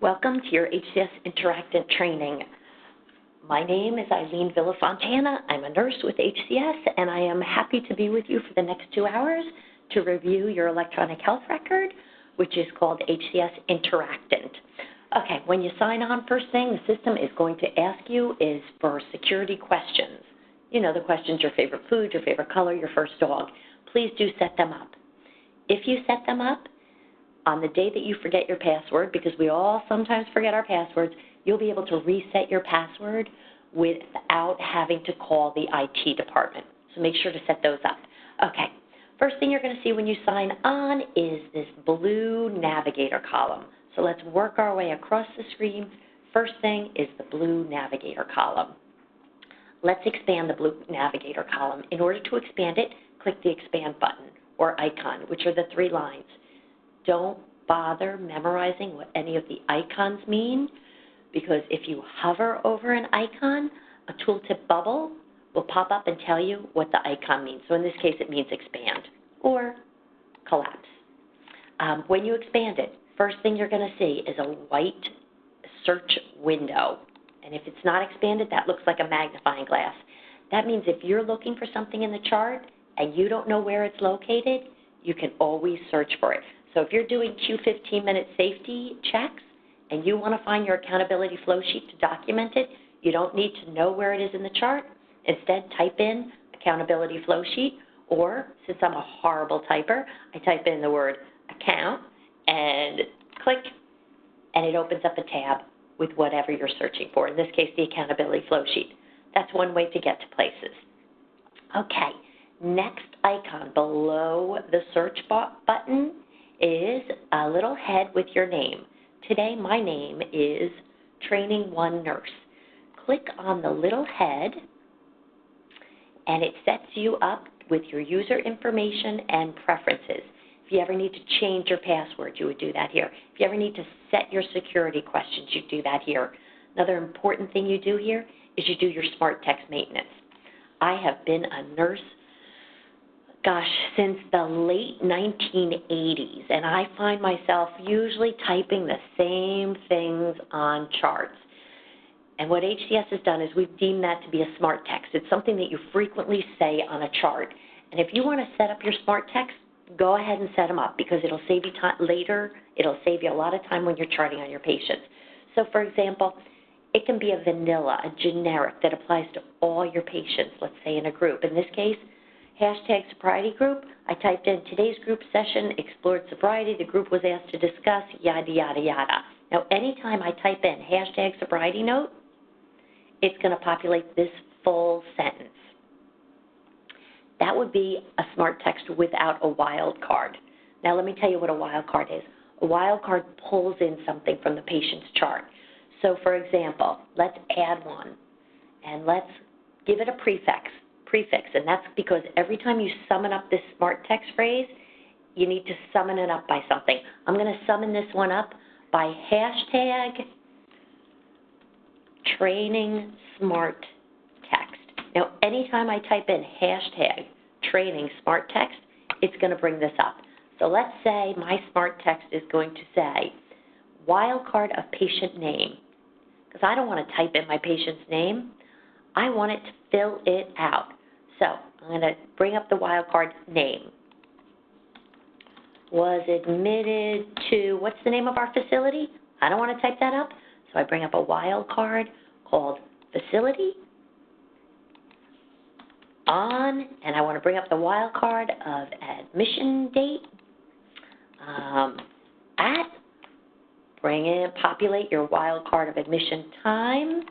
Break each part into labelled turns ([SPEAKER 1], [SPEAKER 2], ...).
[SPEAKER 1] Welcome to your HCS Interactive Training. My name is Eileen Villafontana. I'm a nurse with HCS, and I am happy to be with you for the next 2 hours to review your electronic health record, which is called HCS Interactant. Okay, when you sign on first thing, the system is going to ask you is for security questions. You know, the questions, your favorite food, your favorite color, your first dog. Please do set them up. If you set them up, on the day that you forget your password, because we all sometimes forget our passwords, you'll be able to reset your password without having to call the IT department. So make sure to set those up. Okay, first thing you're going to see when you sign on is this blue navigator column. So let's work our way across the screen. First thing is the blue navigator column. Let's expand the blue navigator column. In order to expand it, click the expand button or icon, which are the 3 lines. Don't bother memorizing what any of the icons mean, because if you hover over an icon, a tooltip bubble will pop up and tell you what the icon means. So in this case, it means expand or collapse. When you expand it, first thing you're going to see is a white search window. And if it's not expanded, that looks like a magnifying glass. That means if you're looking for something in the chart and you don't know where it's located, you can always search for it. So if you're doing Q15-minute safety checks and you want to find your accountability flow sheet to document it, you don't need to know where it is in the chart. Instead, type in accountability flow sheet, or since I'm a horrible typer, I type in the word account and click, and it opens up a tab with whatever you're searching for. In this case, the accountability flow sheet. That's one way to get to places. Okay, next icon below the search button is a little head with your name. Today, my name is Training 1 Nurse. Click on the little head, and it sets you up with your user information and preferences. If you ever need to change your password, you would do that here. If you ever need to set your security questions, you do that here. Another important thing you do here is you do your smart text maintenance. I have been a nurse since the late 1980s, and I find myself usually typing the same things on charts. And what HCS has done is we've deemed that to be a smart text. It's something that you frequently say on a chart. And if you want to set up your smart text, go ahead and set them up, because it'll save you time later. It'll save you a lot of time when you're charting on your patients. So, for example, it can be a vanilla, a generic that applies to all your patients, let's say in a group. In this case, hashtag sobriety group. I typed in today's group session explored sobriety. The group was asked to discuss yada, yada, yada. Now, anytime I type in hashtag sobriety note, it's going to populate this full sentence. That would be a smart text without a wildcard. Now, let me tell you what a wildcard is. A wildcard pulls in something from the patient's chart. So, for example, let's add one, and let's give it a prefix, and that's because every time you summon up this smart text phrase, you need to summon it up by something. I'm going to summon this one up by hashtag training smart text. Now, anytime I type in hashtag training smart text, it's going to bring this up. So let's say my smart text is going to say wildcard of patient name, because I don't want to type in my patient's name. I want it to fill it out. So I'm going to bring up the wildcard name. Was admitted to, what's the name of our facility? I don't want to type that up. So I bring up a wildcard called facility on, and I want to bring up the wildcard of admission date populate your wildcard of admission time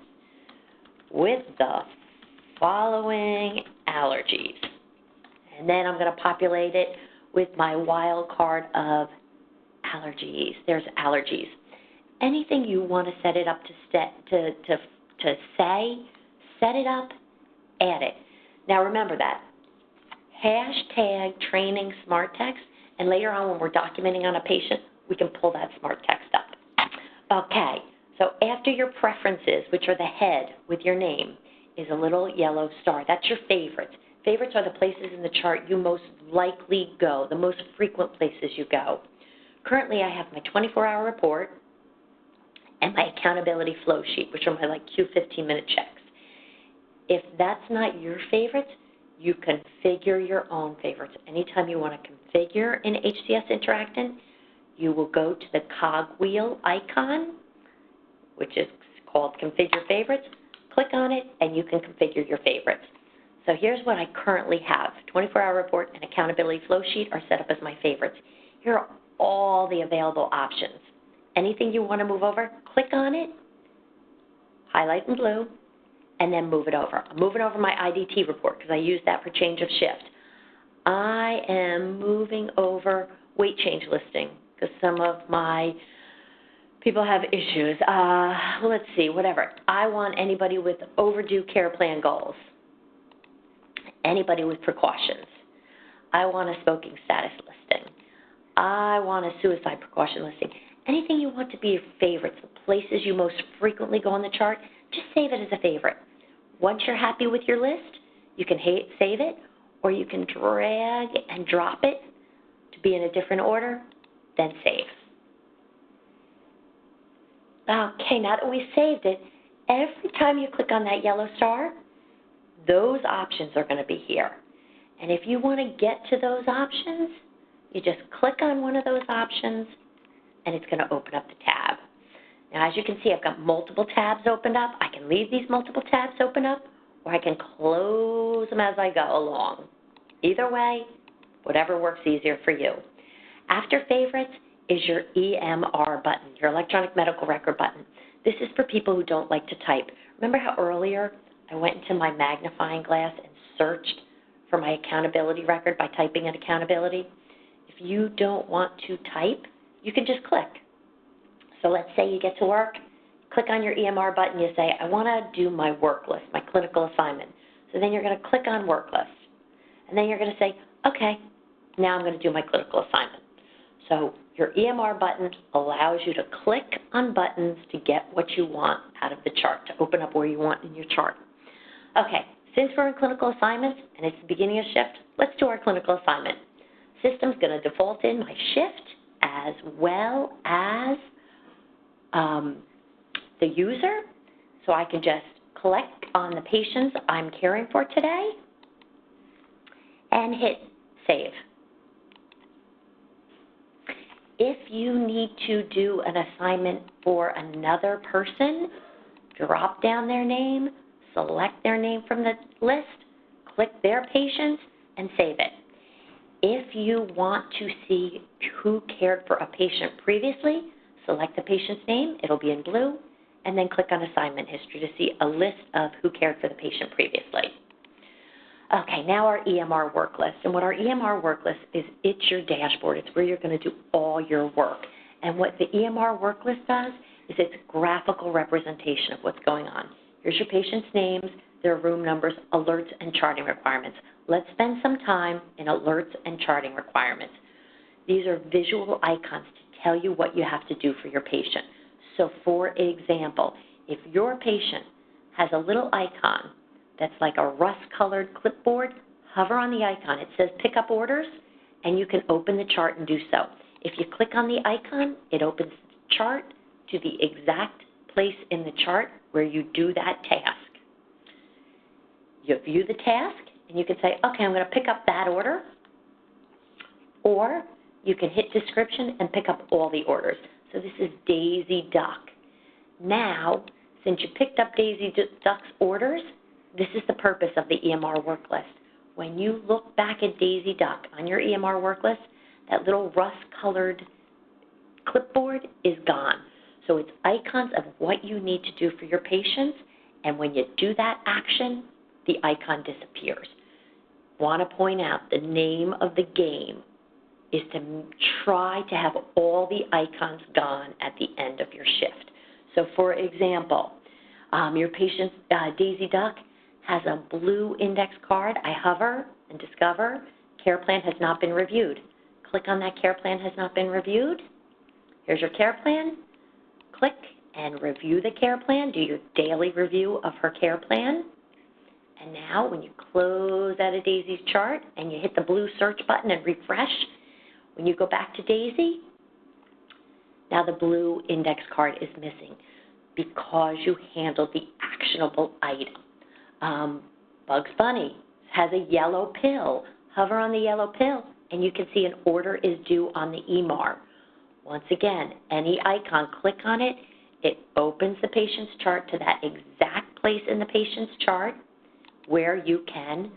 [SPEAKER 1] with the following allergies. And then I'm going to populate it with my wildcard of allergies. There's allergies. Anything you want to set it up to say, set it up, add it. Now remember that. Hashtag training smart text, and later on when we're documenting on a patient, we can pull that smart text up. Okay, so after your preferences, which are the head with your name, is a little yellow star. That's your favorites. Favorites are the places in the chart you most likely go, the most frequent places you go. Currently, I have my 24-hour report, and my accountability flow sheet, which are my like Q15-minute checks. If that's not your favorites, you configure your own favorites. Anytime you want to configure in HCS Interactant, you will go to the cogwheel icon, which is called Configure Favorites. Click on it, and you can configure your favorites. So here's what I currently have. 24-hour report and accountability flow sheet are set up as my favorites. Here are all the available options. Anything you want to move over, click on it, highlight in blue, and then move it over. I'm moving over my IDT report because I use that for change of shift. I am moving over weight change listing because some of my people have issues. Let's see, whatever. I want anybody with overdue care plan goals, anybody with precautions. I want a smoking status listing. I want a suicide precaution listing. Anything you want to be your favorites, the places you most frequently go on the chart, just save it as a favorite. Once you're happy with your list, you can save it, or you can drag and drop it to be in a different order, then save. Okay, now that we've saved it, every time you click on that yellow star, those options are going to be here. And if you want to get to those options, you just click on one of those options, and it's going to open up the tab. Now, as you can see, I've got multiple tabs opened up. I can leave these multiple tabs open up, or I can close them as I go along. Either way, whatever works easier for you. After favorites is your EMR button, your electronic medical record button. This is for people who don't like to type. Remember how earlier I went into my magnifying glass and searched for my accountability record by typing in accountability? If you don't want to type, you can just click. So let's say you get to work, click on your EMR button, you say, I want to do my work list, my clinical assignment. So then you're going to click on work list. And then you're going to say, okay, now I'm going to do my clinical assignment. So your EMR button allows you to click on buttons to get what you want out of the chart, to open up where you want in your chart. Okay, since we're in clinical assignments and it's the beginning of shift, let's do our clinical assignment. System's going to default in my shift as well as the user, so I can just click on the patients I'm caring for today and hit save. If you need to do an assignment for another person, drop down their name, select their name from the list, click their patients, and save it. If you want to see who cared for a patient previously, select the patient's name, it'll be in blue, and then click on assignment history to see a list of who cared for the patient previously. Okay, now our EMR work list. And what our EMR work list is, it's your dashboard. It's where you're going to do all your work. And what the EMR work list does is it's a graphical representation of what's going on. Here's your patient's names, their room numbers, alerts, and charting requirements. Let's spend some time in alerts and charting requirements. These are visual icons to tell you what you have to do for your patient. So for example, if your patient has a little icon that's like a rust-colored clipboard, hover on the icon. It says pick up orders, and you can open the chart and do so. If you click on the icon, it opens the chart to the exact place in the chart where you do that task. You view the task, and you can say, okay, I'm going to pick up that order, or you can hit description and pick up all the orders. So this is Daisy Duck. Now, since you picked up Daisy Duck's orders, this is the purpose of the EMR work list. When you look back at Daisy Duck on your EMR work list, that little rust-colored clipboard is gone. So it's icons of what you need to do for your patients, and when you do that action, the icon disappears. Want to point out the name of the game is to try to have all the icons gone at the end of your shift. So for example, your patient, Daisy Duck, has a blue index card. I hover and discover care plan has not been reviewed. Click on that care plan has not been reviewed. Here's your care plan. Click and review the care plan. Do your daily review of her care plan. And now when you close out of Daisy's chart and you hit the blue search button and refresh, when you go back to Daisy, now the blue index card is missing. because you handled the actionable item. Bugs Bunny has a yellow pill. Hover on the yellow pill, and you can see an order is due on the EMR. Once again, any icon, click on it. It opens the patient's chart to that exact place in the patient's chart where you can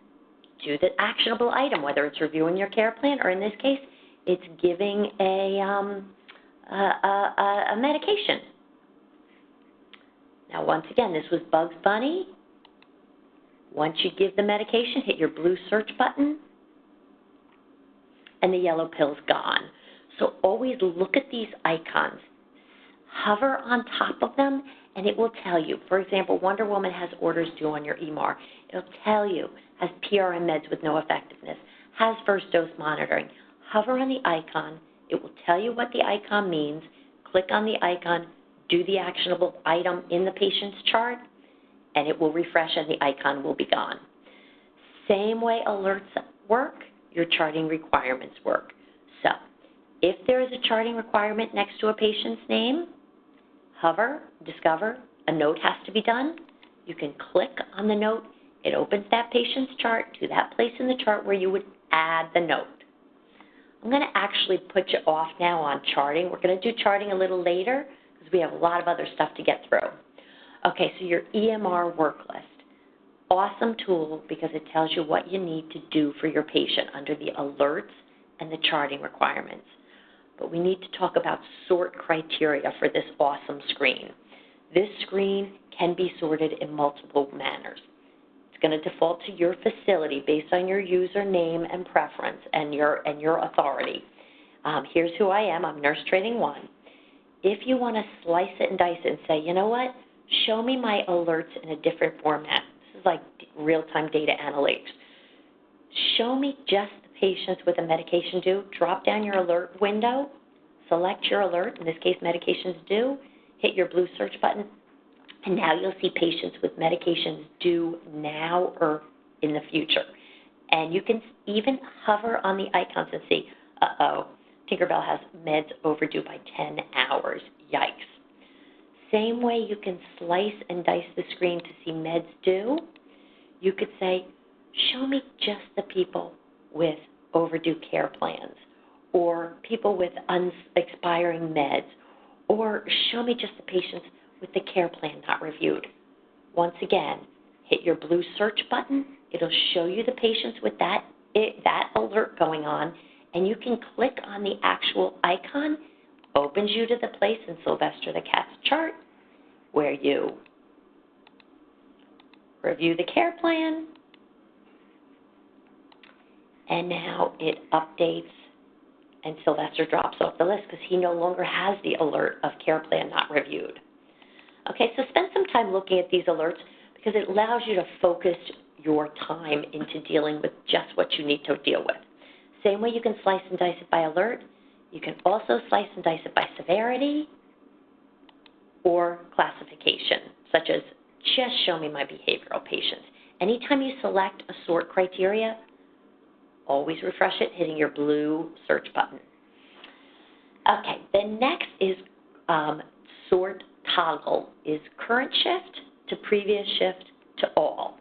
[SPEAKER 1] do the actionable item, whether it's reviewing your care plan or, in this case, it's giving a medication. Now, once again, this was Bugs Bunny. Once you give the medication, hit your blue search button, and the yellow pill's gone. So always look at these icons. Hover on top of them, and it will tell you. For example, Wonder Woman has orders due on your EMR. It'll tell you, has PRN meds with no effectiveness, has first dose monitoring. Hover on the icon. It will tell you what the icon means. Click on the icon, do the actionable item in the patient's chart, and it will refresh and the icon will be gone. Same way alerts work, your charting requirements work. So if there is a charting requirement next to a patient's name, hover, discover, a note has to be done. You can click on the note. It opens that patient's chart to that place in the chart where you would add the note. I'm going to actually put you off now on charting. We're going to do charting a little later because we have a lot of other stuff to get through. Okay, so your EMR work list. Awesome tool because it tells you what you need to do for your patient under the alerts and the charting requirements. But we need to talk about sort criteria for this awesome screen. This screen can be sorted in multiple manners. It's going to default to your facility based on your username and preference and your authority. Here's who I am. I'm Nurse Training 1. If you want to slice it and dice it and say, you know what, show me my alerts in a different format. This is like real-time data analytics. Show me just the patients with a medication due. Drop down your alert window, select your alert, in this case medications due, hit your blue search button, and now you'll see patients with medications due now or in the future. And you can even hover on the icons and see, uh-oh, Tinkerbell has meds overdue by 10 hours. Yikes. Same way you can slice and dice the screen to see meds due, you could say, show me just the people with overdue care plans, or people with expiring meds, or show me just the patients with the care plan not reviewed. Once again, hit your blue search button. It'll show you the patients with that alert going on, and you can click on the actual icon, opens you to the place in Sylvester the Cat's chart where you review the care plan, and now it updates and Sylvester drops off the list because he no longer has the alert of care plan not reviewed. Okay, so spend some time looking at these alerts because it allows you to focus your time into dealing with just what you need to deal with. Same way you can slice and dice it by alert, you can also slice and dice it by severity or classification, such as just show me my behavioral patients. Anytime you select a sort criteria, always refresh it, hitting your blue search button. Okay, the next is sort toggle, is current shift to previous shift to all.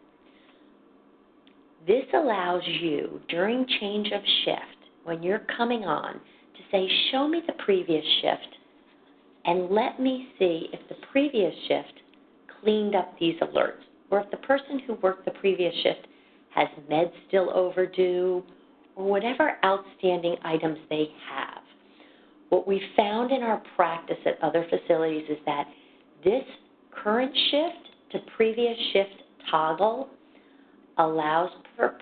[SPEAKER 1] This allows you, during change of shift, when you're coming on, to say, show me the previous shift, and let me see if the previous shift cleaned up these alerts, or if the person who worked the previous shift has meds still overdue, or whatever outstanding items they have. What we found in our practice at other facilities is that this current shift to previous shift toggle allows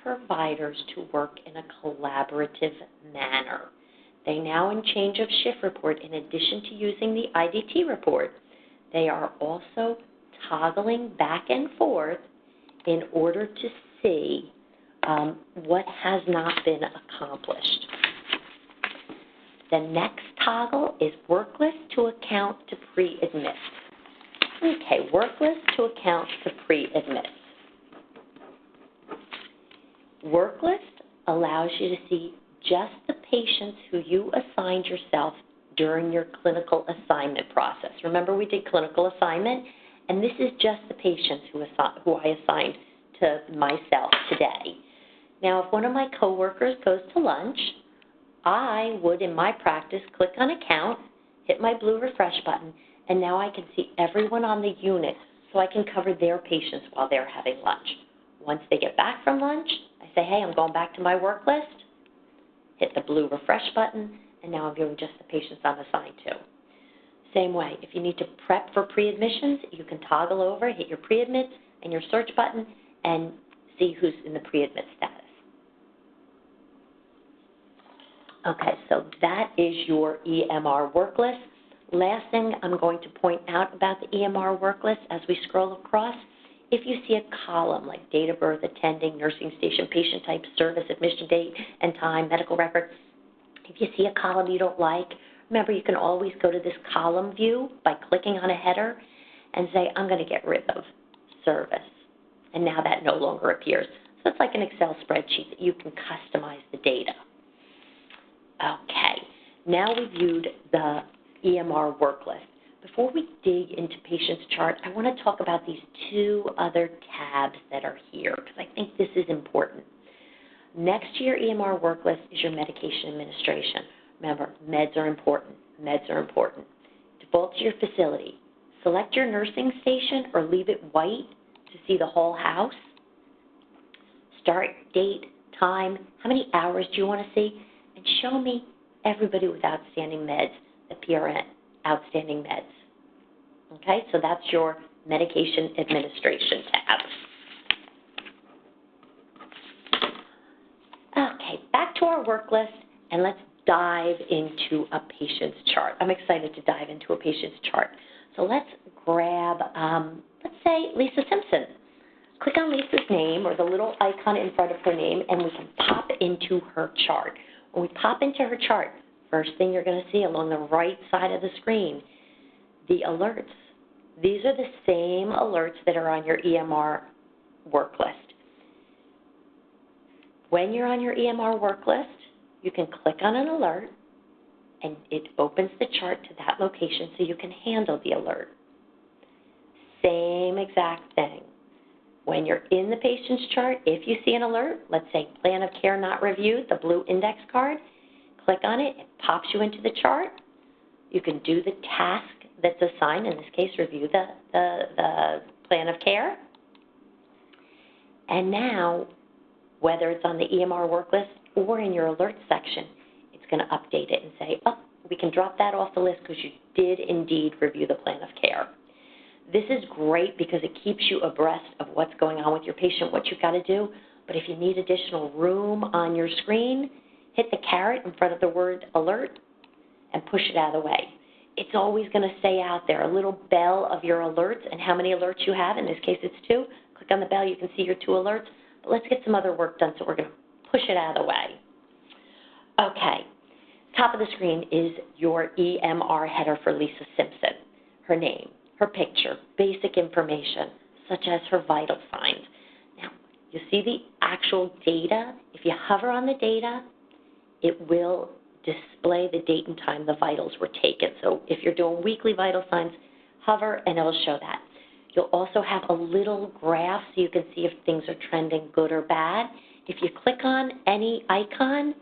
[SPEAKER 1] providers to work in a collaborative manner. They now, in change of shift report, in addition to using the IDT report, they are also toggling back and forth in order to see what has not been accomplished. The next toggle is work list to account to pre-admit. Okay, work list to account to pre-admit. Work list allows you to see just the patients who you assigned yourself during your clinical assignment process. Remember, we did clinical assignment, and this is just the patients who I assigned to myself today. Now, if one of my coworkers goes to lunch, I would, in my practice, click on account, hit my blue refresh button, and now I can see everyone on the unit so I can cover their patients while they're having lunch. Once they get back from lunch, I say, hey, I'm going back to my work list, hit the blue refresh button, and now I'm viewing just the patients I'm assigned to. Same way, if you need to prep for pre-admissions, you can toggle over, hit your pre-admits and your search button, and see who's in the pre-admit status. Okay, so that is your EMR work list. Last thing I'm going to point out about the EMR work list as we scroll across, if you see a column like date of birth, attending, nursing station, patient type, service, admission date and time, medical record, if you see a column you don't like, remember you can always go to this column view by clicking on a header and say, I'm going to get rid of service. And now that no longer appears. So it's like an Excel spreadsheet that you can customize the data. Okay, now we've viewed the EMR work list. Before we dig into patient's chart, I want to talk about these two other tabs that are here because I think this is important. Next to your EMR work list is your medication administration. Remember, meds are important. Meds are important. Default to your facility. Select your nursing station or leave it white to see the whole house. Start, date, time, how many hours do you want to see? And show me everybody with outstanding meds, the PRN, outstanding meds. Okay, so that's your medication administration tab. Okay, back to our work list, and let's dive into a patient's chart. I'm excited to dive into a patient's chart. So let's grab, let's say, Lisa Simpson. Click on Lisa's name or the little icon in front of her name, and we can pop into her chart. When we pop into her chart, first thing you're going to see along the right side of the screen, the alerts. These are the same alerts that are on your EMR work list. When you're on your EMR work list, you can click on an alert, and it opens the chart to that location so you can handle the alert. Same exact thing. When you're in the patient's chart, if you see an alert, let's say plan of care not reviewed, the blue index card, click on it, it pops you into the chart. You can do the task that's assigned, in this case, review the plan of care. And now, whether it's on the EMR work list or in your alert section, it's going to update it and say, oh, we can drop that off the list because you did indeed review the plan of care. This is great because it keeps you abreast of what's going on with your patient, what you've got to do. But if you need additional room on your screen, hit the caret in front of the word alert and push it out of the way. It's always going to say out there a little bell of your alerts and how many alerts you have. In this case, it's 2. Click on the bell, you can see your 2 alerts. But let's get some other work done, so we're going to push it out of the way. Okay, top of the screen is your EMR header for Lisa Simpson, her name, her picture, basic information, such as her vital signs. Now, you see the actual data. If you hover on the data, it will display the date and time the vitals were taken. So if you're doing weekly vital signs, hover and it'll show that. You'll also have a little graph so you can see if things are trending good or bad. If you click on any icon,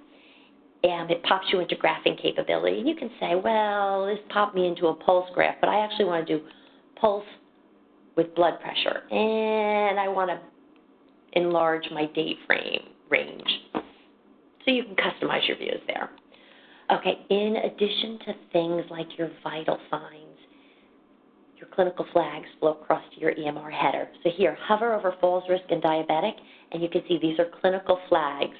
[SPEAKER 1] it pops you into graphing capability. And you can say, well, this popped me into a pulse graph, but I actually want to do pulse with blood pressure, and I want to enlarge my date frame range. So you can customize your views there. Okay, in addition to things like your vital signs, your clinical flags flow across to your EMR header. So here, hover over falls risk and diabetic, and you can see these are clinical flags.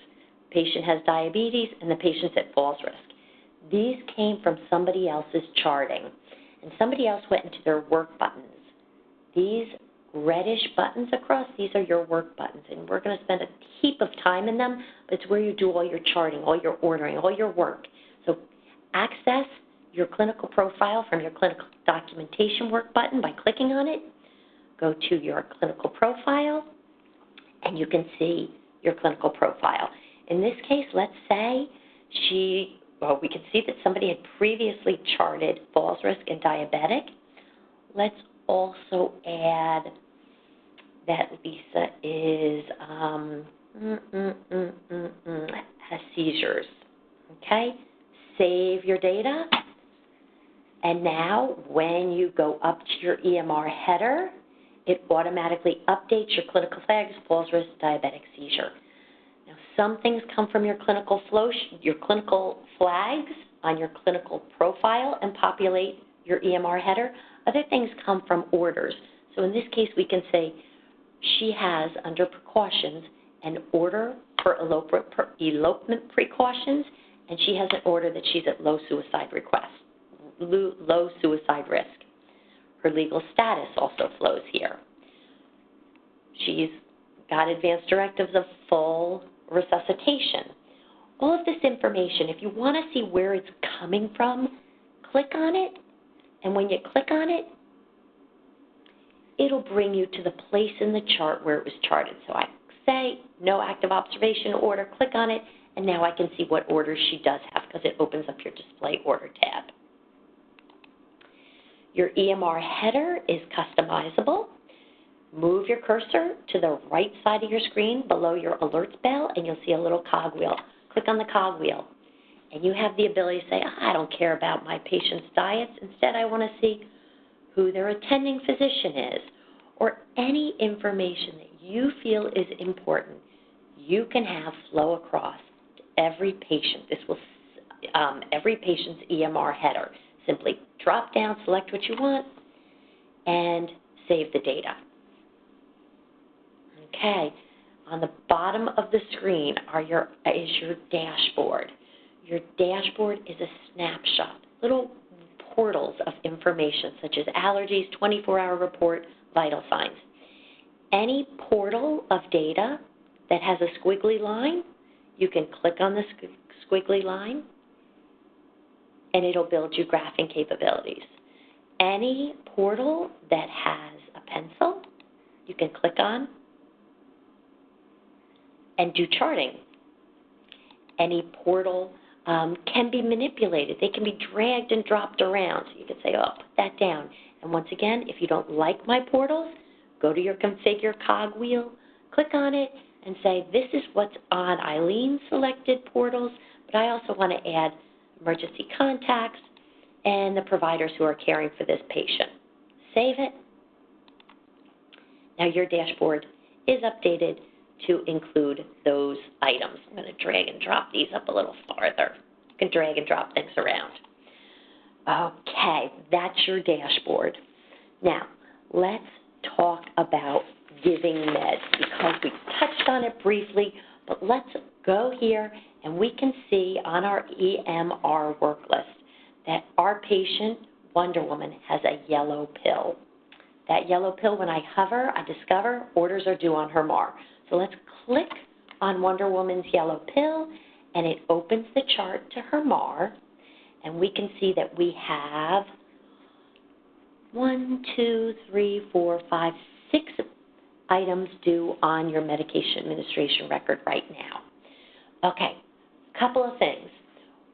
[SPEAKER 1] Patient has diabetes, and the patient's at falls risk. These came from somebody else's charting, and somebody else went into their work buttons. These reddish buttons across, these are your work buttons, and we're going to spend a heap of time in them, but it's where you do all your charting, all your ordering, all your work. So access your clinical profile from your clinical documentation work button by clicking on it. Go to your clinical profile, and you can see your clinical profile. In this case, let's say she we can see that somebody had previously charted falls risk and diabetic. Let's also add that Lisa is has seizures. Okay, save your data. And now when you go up to your EMR header, it automatically updates your clinical flags, falls risk, diabetic seizure. Now, some things come from your clinical flags on your clinical profile and populate your EMR header. Other things come from orders. So in this case, we can say she has, under precautions, an order for elopement precautions, and she has an order that she's at low suicide risk. Her legal status also flows here. She's got advanced directives of full resuscitation. All of this information, if you want to see where it's coming from, click on it, and when you click on it, it'll bring you to the place in the chart where it was charted. So I say no active observation order, click on it, and now I can see what orders she does have because it opens up your display order tab. Your EMR header is customizable. Move your cursor to the right side of your screen below your alerts bell, and you'll see a little cogwheel. Click on the cogwheel, and you have the ability to say, I don't care about my patient's diets. Instead, I want to see who their attending physician is, or any information that you feel is important. You can have flow across to every patient. This will every patient's EMR header. Simply drop down, select what you want, and save the data. Okay, on the bottom of the screen is your dashboard. Your dashboard is a snapshot, little portals of information such as allergies, 24-hour report, vital signs. Any portal of data that has a squiggly line, you can click on the squiggly line, and it'll build you graphing capabilities. Any portal that has a pencil, you can click on and do charting. Any portal can be manipulated. They can be dragged and dropped around. So you can say, put that down. And once again, if you don't like my portals, go to your configure cogwheel, click on it, and say, this is what's on Eileen's selected portals, but I also want to add emergency contacts and the providers who are caring for this patient. Save it. Now your dashboard is updated to include those items. I'm going to drag and drop these up a little farther. You can drag and drop things around. Okay, that's your dashboard. Now, let's talk about giving meds because we touched on it briefly, but let's go here and we can see on our EMR work list that our patient, Wonder Woman, has a yellow pill. That yellow pill, when I hover, I discover orders are due on her MAR. So let's click on Wonder Woman's yellow pill, and it opens the chart to her MAR, and we can see that we have 6 items due on your medication administration record right now. Okay, couple of things.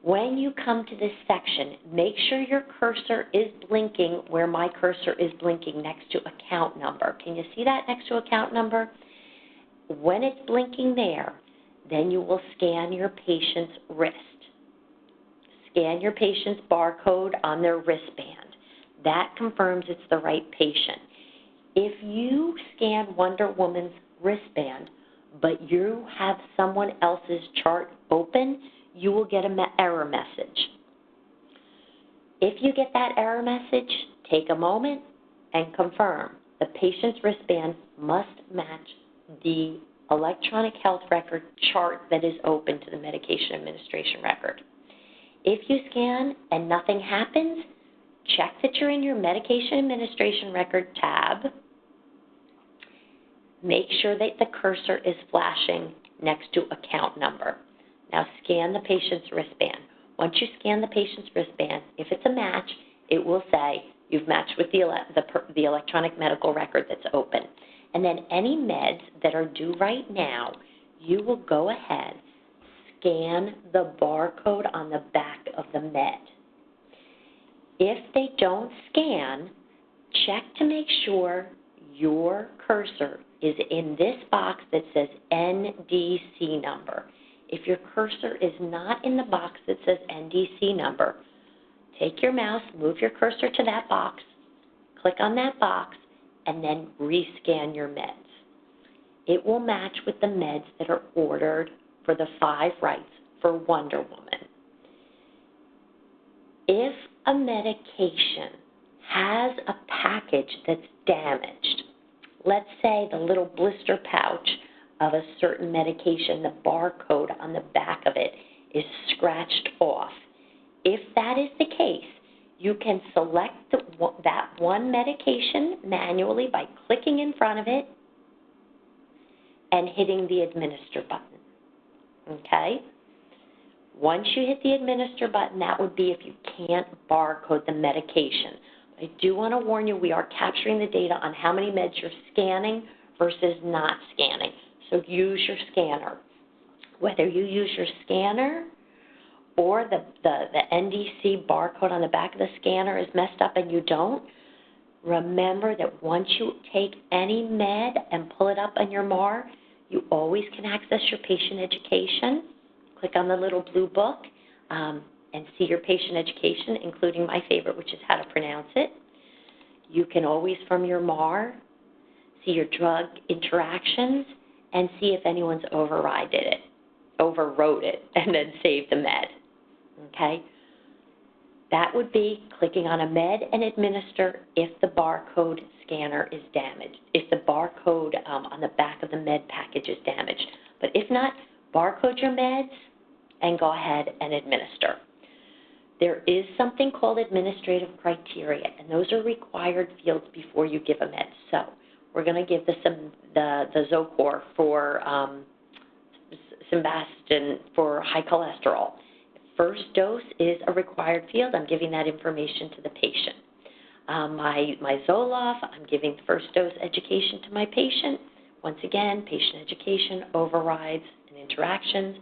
[SPEAKER 1] When you come to this section, make sure your cursor is blinking where my cursor is blinking next to account number. Can you see that next to account number? When it's blinking there, then you will scan your patient's wrist. Scan your patient's barcode on their wristband. That confirms it's the right patient. If you scan Wonder Woman's wristband, but you have someone else's chart open, you will get an error message. If you get that error message, take a moment and confirm. The patient's wristband must match the electronic health record chart that is open to the medication administration record. If you scan and nothing happens, check that you're in your medication administration record tab. Make sure that the cursor is flashing next to account number. Now scan the patient's wristband. Once you scan the patient's wristband, if it's a match, it will say you've matched with the electronic medical record that's open. And then any meds that are due right now, you will go ahead, scan the barcode on the back of the med. If they don't scan, check to make sure your cursor is in this box that says NDC number. If your cursor is not in the box that says NDC number, take your mouse, move your cursor to that box, click on that box, and then rescan your meds. It will match with the meds that are ordered for the 5 rights for Wonder Woman. If a medication has a package that's damaged, let's say the little blister pouch of a certain medication, the barcode on the back of it is scratched off. If that is the case, you can select that one medication manually by clicking in front of it and hitting the administer button, okay? Once you hit the administer button, that would be if you can't barcode the medication. I do want to warn you, we are capturing the data on how many meds you're scanning versus not scanning. So use your scanner. Whether you use your scanner or the NDC barcode on the back of the scanner is messed up and you don't, remember that once you take any med and pull it up on your MAR, you always can access your patient education. Click on the little blue book and see your patient education, including my favorite, which is how to pronounce it. You can always, from your MAR, see your drug interactions and see if anyone's overrode it, and then save the med, okay? That would be clicking on a med and administer if the barcode scanner is damaged, if the barcode on the back of the med package is damaged. But if not, barcode your meds and go ahead and administer. There is something called administrative criteria, and those are required fields before you give a med. So we're going to give the Zocor for Simvastatin for high cholesterol. First dose is a required field. I'm giving that information to the patient. My Zoloft, I'm giving first dose education to my patient. Once again, patient education overrides and interactions.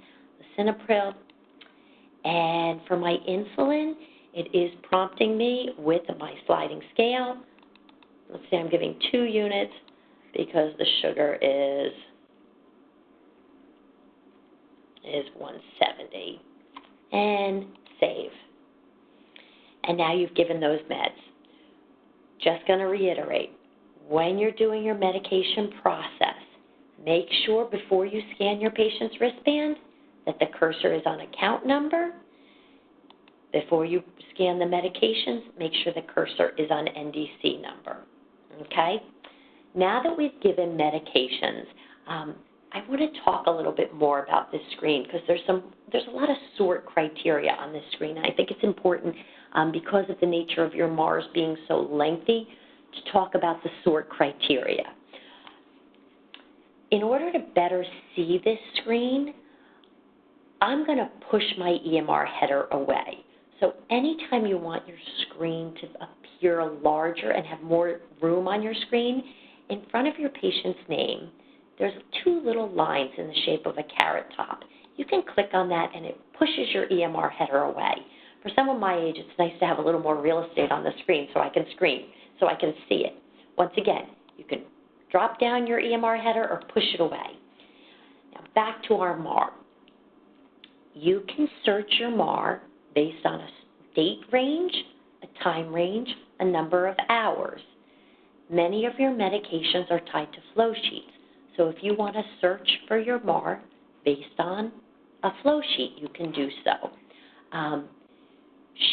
[SPEAKER 1] Lisinopril. And for my insulin, it is prompting me with my sliding scale. Let's say I'm giving 2 units because the sugar is 170. And save. And now you've given those meds. Just going to reiterate, when you're doing your medication process, make sure before you scan your patient's wristband that the cursor is on account number. Before you scan the medications, make sure the cursor is on NDC number, okay? Now that we've given medications, I want to talk a little bit more about this screen because there's a lot of sort criteria on this screen. I think it's important because of the nature of your MARs being so lengthy to talk about the sort criteria. In order to better see this screen, I'm going to push my EMR header away. So anytime you want your screen to appear larger and have more room on your screen, in front of your patient's name, there's 2 little lines in the shape of a carrot top. You can click on that and it pushes your EMR header away. For someone my age, it's nice to have a little more real estate on the screen so I can see it. Once again, you can drop down your EMR header or push it away. Now back to our MAR. You can search your MAR based on a date range, a time range, a number of hours. Many of your medications are tied to flow sheets. So if you want to search for your MAR based on a flow sheet, you can do so.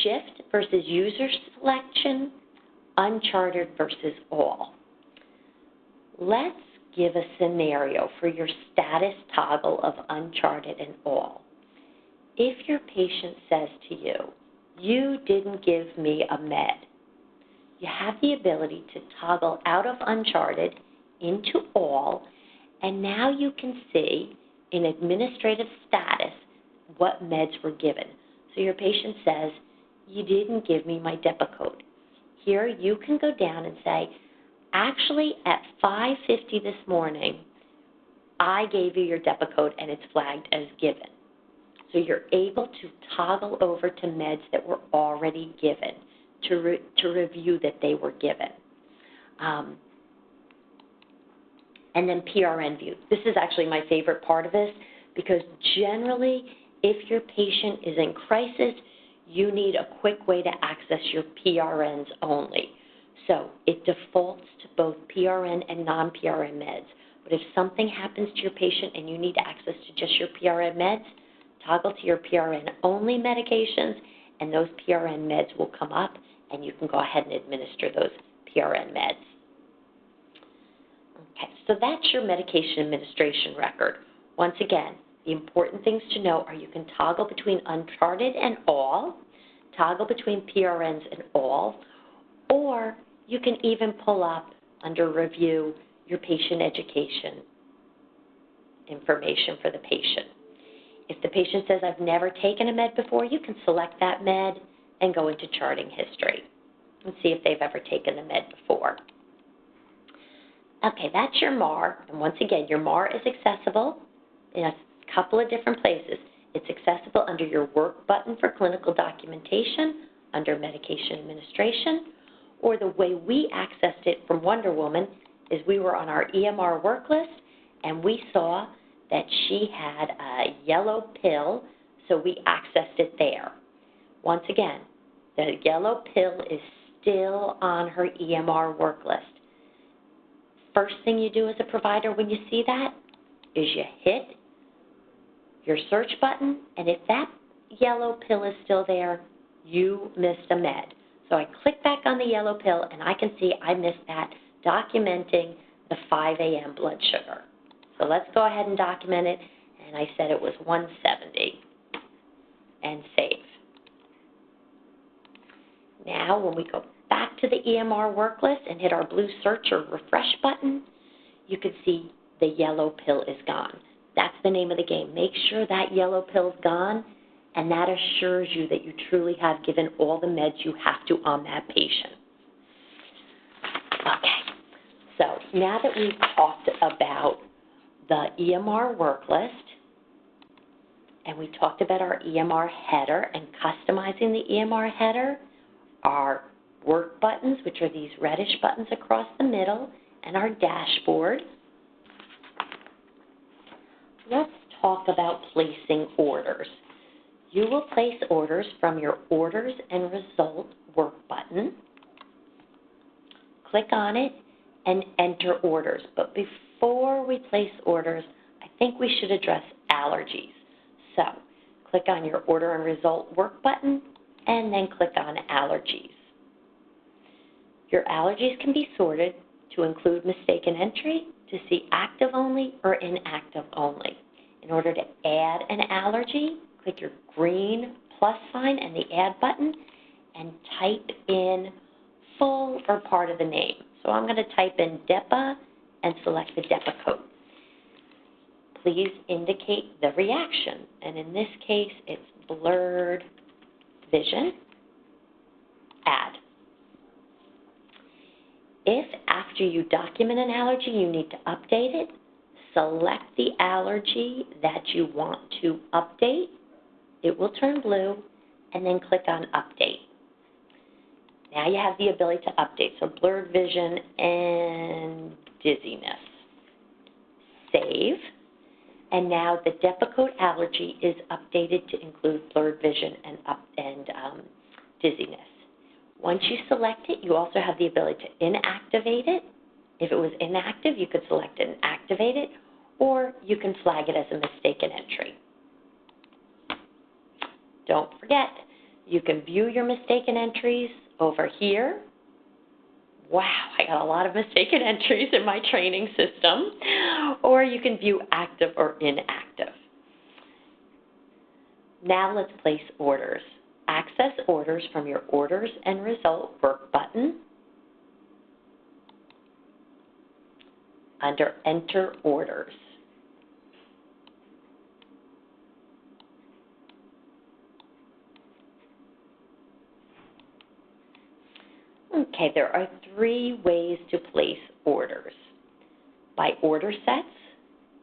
[SPEAKER 1] Shift versus user selection, uncharted versus all. Let's give a scenario for your status toggle of uncharted and all. If your patient says to you, you didn't give me a med, you have the ability to toggle out of uncharted into all, and now you can see in administrative status what meds were given. So your patient says, you didn't give me my Depakote. Here you can go down and say, actually at 5:50 this morning, I gave you your Depakote and it's flagged as given. So you're able to toggle over to meds that were already given, to review that they were given. And then PRN view. This is actually my favorite part of this, because generally, if your patient is in crisis, you need a quick way to access your PRNs only. So it defaults to both PRN and non-PRN meds. But if something happens to your patient and you need access to just your PRN meds, toggle to your PRN only medications, and those PRN meds will come up, and you can go ahead and administer those PRN meds. Okay, so that's your medication administration record. Once again, the important things to know are you can toggle between uncharted and all, toggle between PRNs and all, or you can even pull up under review your patient education information for the patient. If the patient says, I've never taken a med before, you can select that med and go into charting history and see if they've ever taken the med before. Okay, that's your MAR, and once again, your MAR is accessible in a couple of different places. It's accessible under your work button for clinical documentation, under medication administration, or the way we accessed it from Wonder Woman is we were on our EMR work list, and we saw that she had a yellow pill, so we accessed it there. Once again, the yellow pill is still on her EMR work list. First thing you do as a provider when you see that is you hit your search button, and if that yellow pill is still there, you missed a med. So I click back on the yellow pill, and I can see I missed that, documenting the 5 a.m. blood sugar. So let's go ahead and document it, and I said it was 170, and save. Now when we go back to the EMR work list and hit our blue search or refresh button, you can see the yellow pill is gone. That's the name of the game. Make sure that yellow pill is gone, and that assures you that you truly have given all the meds you have to on that patient. Okay, so now that we've talked about the EMR work list, and we talked about our EMR header and customizing the EMR header, our work buttons, which are these reddish buttons across the middle, and our dashboard, let's talk about placing orders. You will place orders from your Orders and Result work button. Click on it and enter orders. But before we place orders, I think we should address allergies. So click on your Order and Result work button and then click on Allergies. Your allergies can be sorted to include mistaken entry, to see active only or inactive only. In order to add an allergy, click your green plus sign and the Add button and type in full or part of the name. So I'm going to type in DEPA and select the DEPA code. Please indicate the reaction, and in this case, it's blurred vision. Add. If after you document an allergy you need to update it, select the allergy that you want to update. It will turn blue, and then click on Update. Now you have the ability to update, so blurred vision and dizziness. Save, and now the DEPA code allergy is updated to include blurred vision and dizziness. Once you select it, you also have the ability to inactivate it. If it was inactive, you could select it and activate it, or you can flag it as a mistaken entry. Don't forget, you can view your mistaken entries over here. Wow, I got a lot of mistaken entries in my training system. Or you can view active or inactive. Now let's place orders. Access orders from your Orders and Result work button. Under Enter Orders. Okay, there are 3 ways to place orders: by order sets,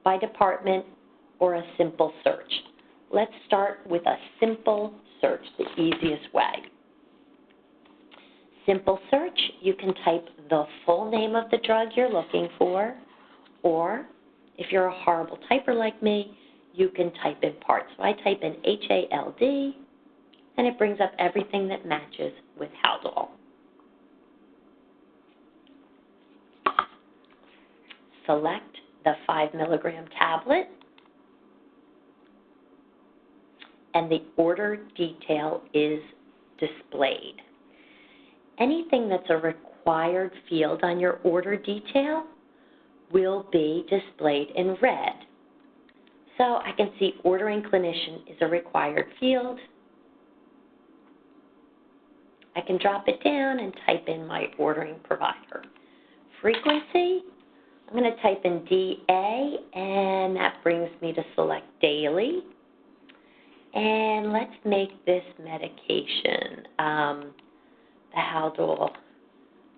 [SPEAKER 1] by department, or a simple search. Let's start with a simple search, the easiest way. Simple search, you can type the full name of the drug you're looking for, or if you're a horrible typer like me, you can type in parts. So I type in HALD, and it brings up everything that matches with Haldol. Select the 5 milligram tablet, and the order detail is displayed. Anything that's a required field on your order detail will be displayed in red. So I can see ordering clinician is a required field. I can drop it down and type in my ordering provider. Frequency, I'm going to type in DA, and that brings me to select daily. And let's make this medication, the Haldol,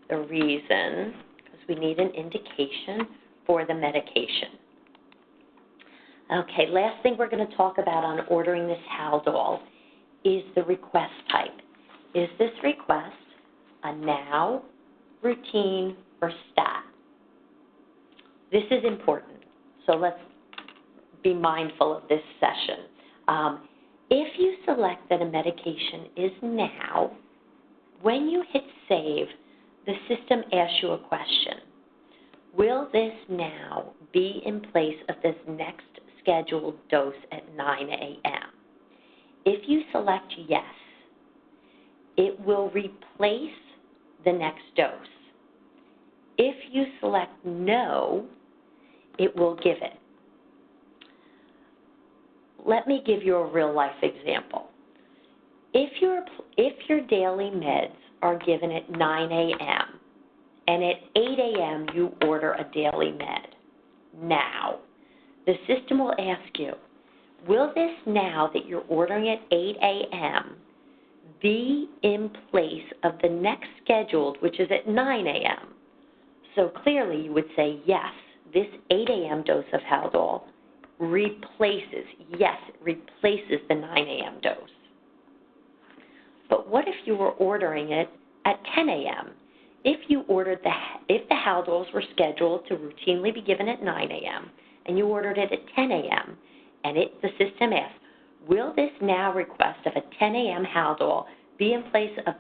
[SPEAKER 1] the reason, because we need an indication for the medication. Okay, last thing we're going to talk about on ordering this Haldol is the request type. Is this request a now, routine, or stat? This is important, so let's be mindful of this session. If you select that a medication is now, when you hit save, the system asks you a question. Will this now be in place of this next scheduled dose at 9 a.m.? If you select yes, it will replace the next dose. If you select no, it will give it. Let me give you a real-life example. If your daily meds are given at 9 a.m. and at 8 a.m. you order a daily med, now, the system will ask you, will this now that you're ordering at 8 a.m. be in place of the next scheduled, which is at 9 a.m.? So clearly you would say, yes, this 8 a.m. dose of Haldol replaces the 9 a.m. dose. But what if you were ordering it at 10 a.m.? If the Haldols were scheduled to routinely be given at 9 a.m. and you ordered it at 10 a.m. and the system asks, will this now request of a 10 a.m. Haldol be in place of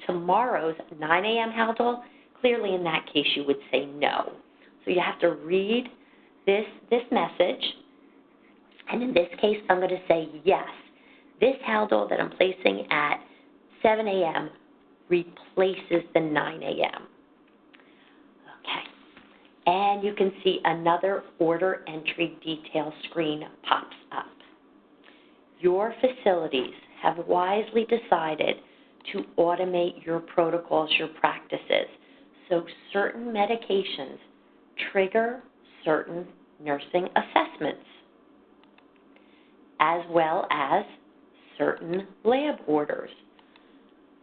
[SPEAKER 1] tomorrow's 9 a.m. Haldol? Clearly in that case you would say no. So you have to read this message, and in this case I'm going to say yes. This Haldol that I'm placing at 7 a.m. replaces the 9 a.m. Okay. And you can see another order entry detail screen pops up. Your facilities have wisely decided to automate your protocols, your practices, so certain medications trigger certain nursing assessments, as well as certain lab orders.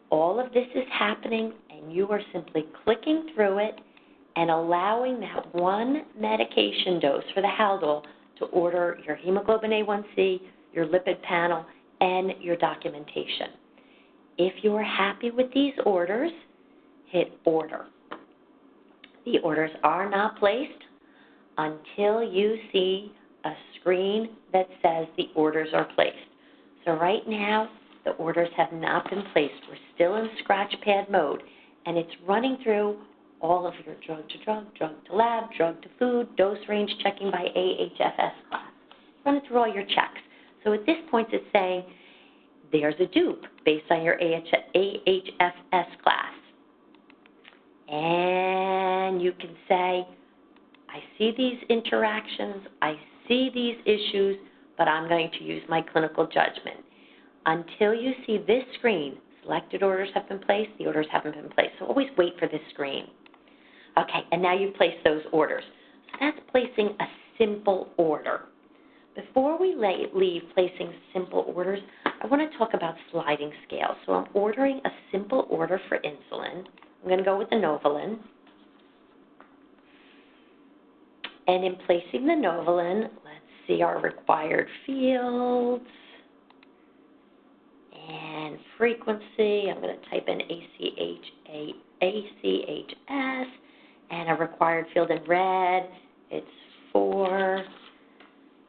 [SPEAKER 1] All of this is happening, and you are simply clicking through it and allowing that one medication dose for the Haldol to order your hemoglobin A1C, your lipid panel, and your documentation. If you are happy with these orders, hit order. The orders are not placed until you see a screen that says the orders are placed. So right now, the orders have not been placed. We're still in scratchpad mode, and it's running through all of your drug to drug, drug to lab, drug to food, dose range checking by AHFS class. Running through all your checks. So at this point, it's saying there's a dupe based on your AHFS class. And you can say, I see these interactions, I see these issues, but I'm going to use my clinical judgment. Until you see this screen, selected orders have been placed, the orders haven't been placed. So always wait for this screen. Okay, and now you've placed those orders. So that's placing a simple order. Before we leave placing simple orders, I want to talk about sliding scales. So I'm ordering a simple order for insulin. I'm going to go with the Novolin. And in placing the Novolin, let's see our required fields. And frequency, I'm going to type in ACHS, and a required field in red, it's for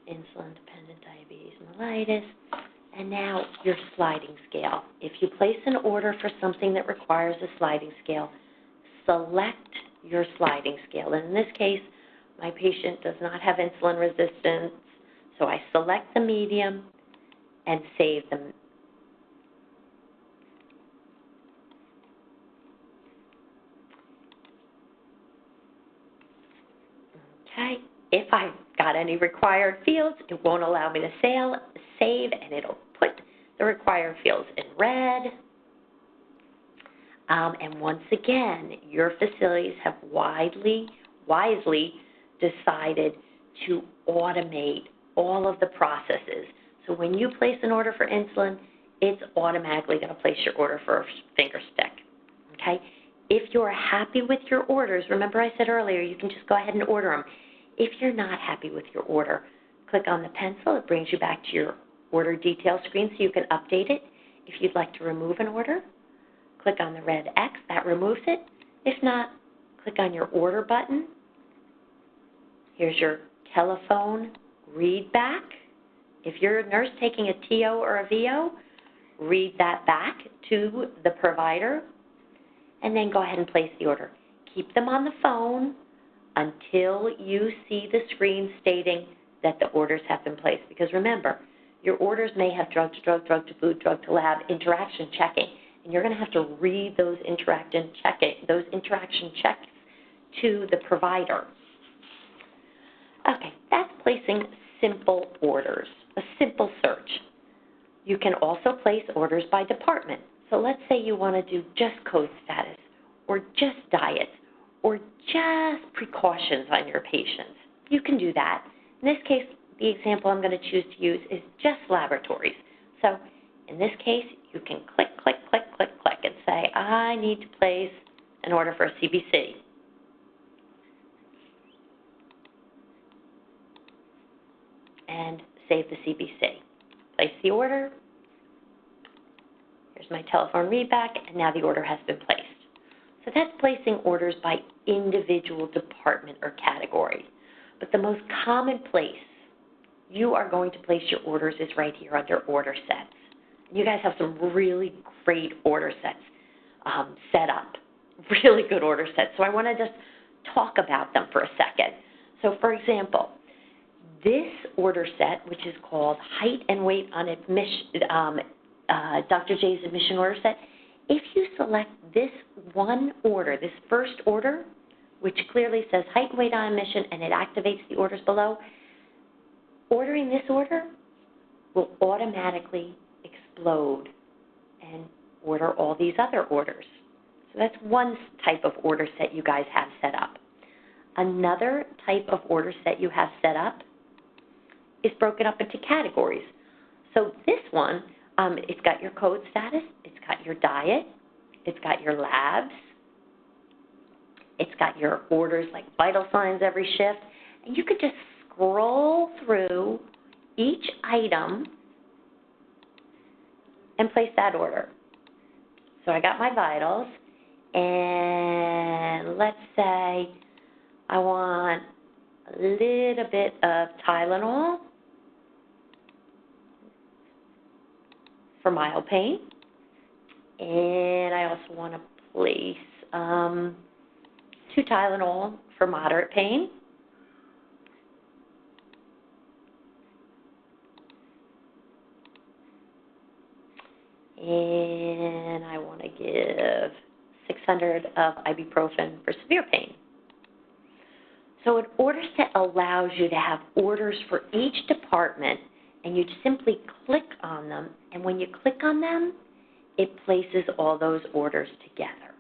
[SPEAKER 1] insulin-dependent diabetes mellitus. And now your sliding scale. If you place an order for something that requires a sliding scale, select your sliding scale. And in this case, my patient does not have insulin resistance, so I select the medium and save them. Okay, if I've got any required fields, it won't allow me to save, and it'll put the required fields in red. And once again, your facilities have wisely decided to automate all of the processes. So when you place an order for insulin, it's automatically going to place your order for a finger stick. Okay? If you're happy with your orders, remember I said earlier, you can just go ahead and order them. If you're not happy with your order, click on the pencil. It brings you back to your order detail screen so you can update it. If you'd like to remove an order, click on the red X. That removes it. If not, click on your order button. Here's your telephone read back. If you're a nurse taking a TO or a VO, read that back to the provider, and then go ahead and place the order. Keep them on the phone until you see the screen stating that the orders have been placed. Because remember, your orders may have drug to drug, drug to food, drug to lab, interaction checking, and you're going to have to read those interaction checks to the provider. Okay, that's placing simple orders, a simple search. You can also place orders by department. So let's say you want to do just code status, or just diets, or just precautions on your patients. You can do that. In this case, the example I'm going to choose to use is just laboratories. So in this case, you can click, click, click, click, click, and say, I need to place an order for a CBC. And save the CBC. Place the order. Here's my telephone readback, and now the order has been placed. So that's placing orders by individual department or category. But the most common place you are going to place your orders is right here under order sets. You guys have some really great order sets set up, really good order sets. So I want to just talk about them for a second. So for example, this order set, which is called height and weight on admission, Dr. J's admission order set, if you select this one order, this first order, which clearly says height and weight on admission and it activates the orders below, ordering this order will automatically explode and order all these other orders. So that's one type of order set you guys have set up. Another type of order set you have set up is broken up into categories. So this one, it's got your code status, it's got your diet, it's got your labs, it's got your orders like vital signs every shift, and you could just scroll through each item and place that order. So I got my vitals, and let's say I want a little bit of Tylenol for mild pain, and I also want to place 2 Tylenol for moderate pain. And I want to give 600 of ibuprofen for severe pain. So an order set allows you to have orders for each department, and you simply click on them, and when you click on them, it places all those orders together.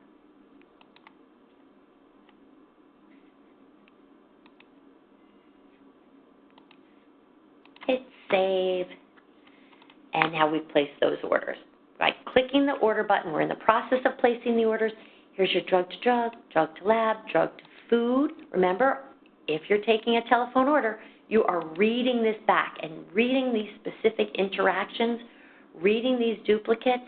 [SPEAKER 1] Hit save, and now we've placed those orders. By clicking the order button, we're in the process of placing the orders. Here's your drug to drug, drug to lab, drug to food. Remember, if you're taking a telephone order, you are reading this back and reading these specific interactions reading these duplicates,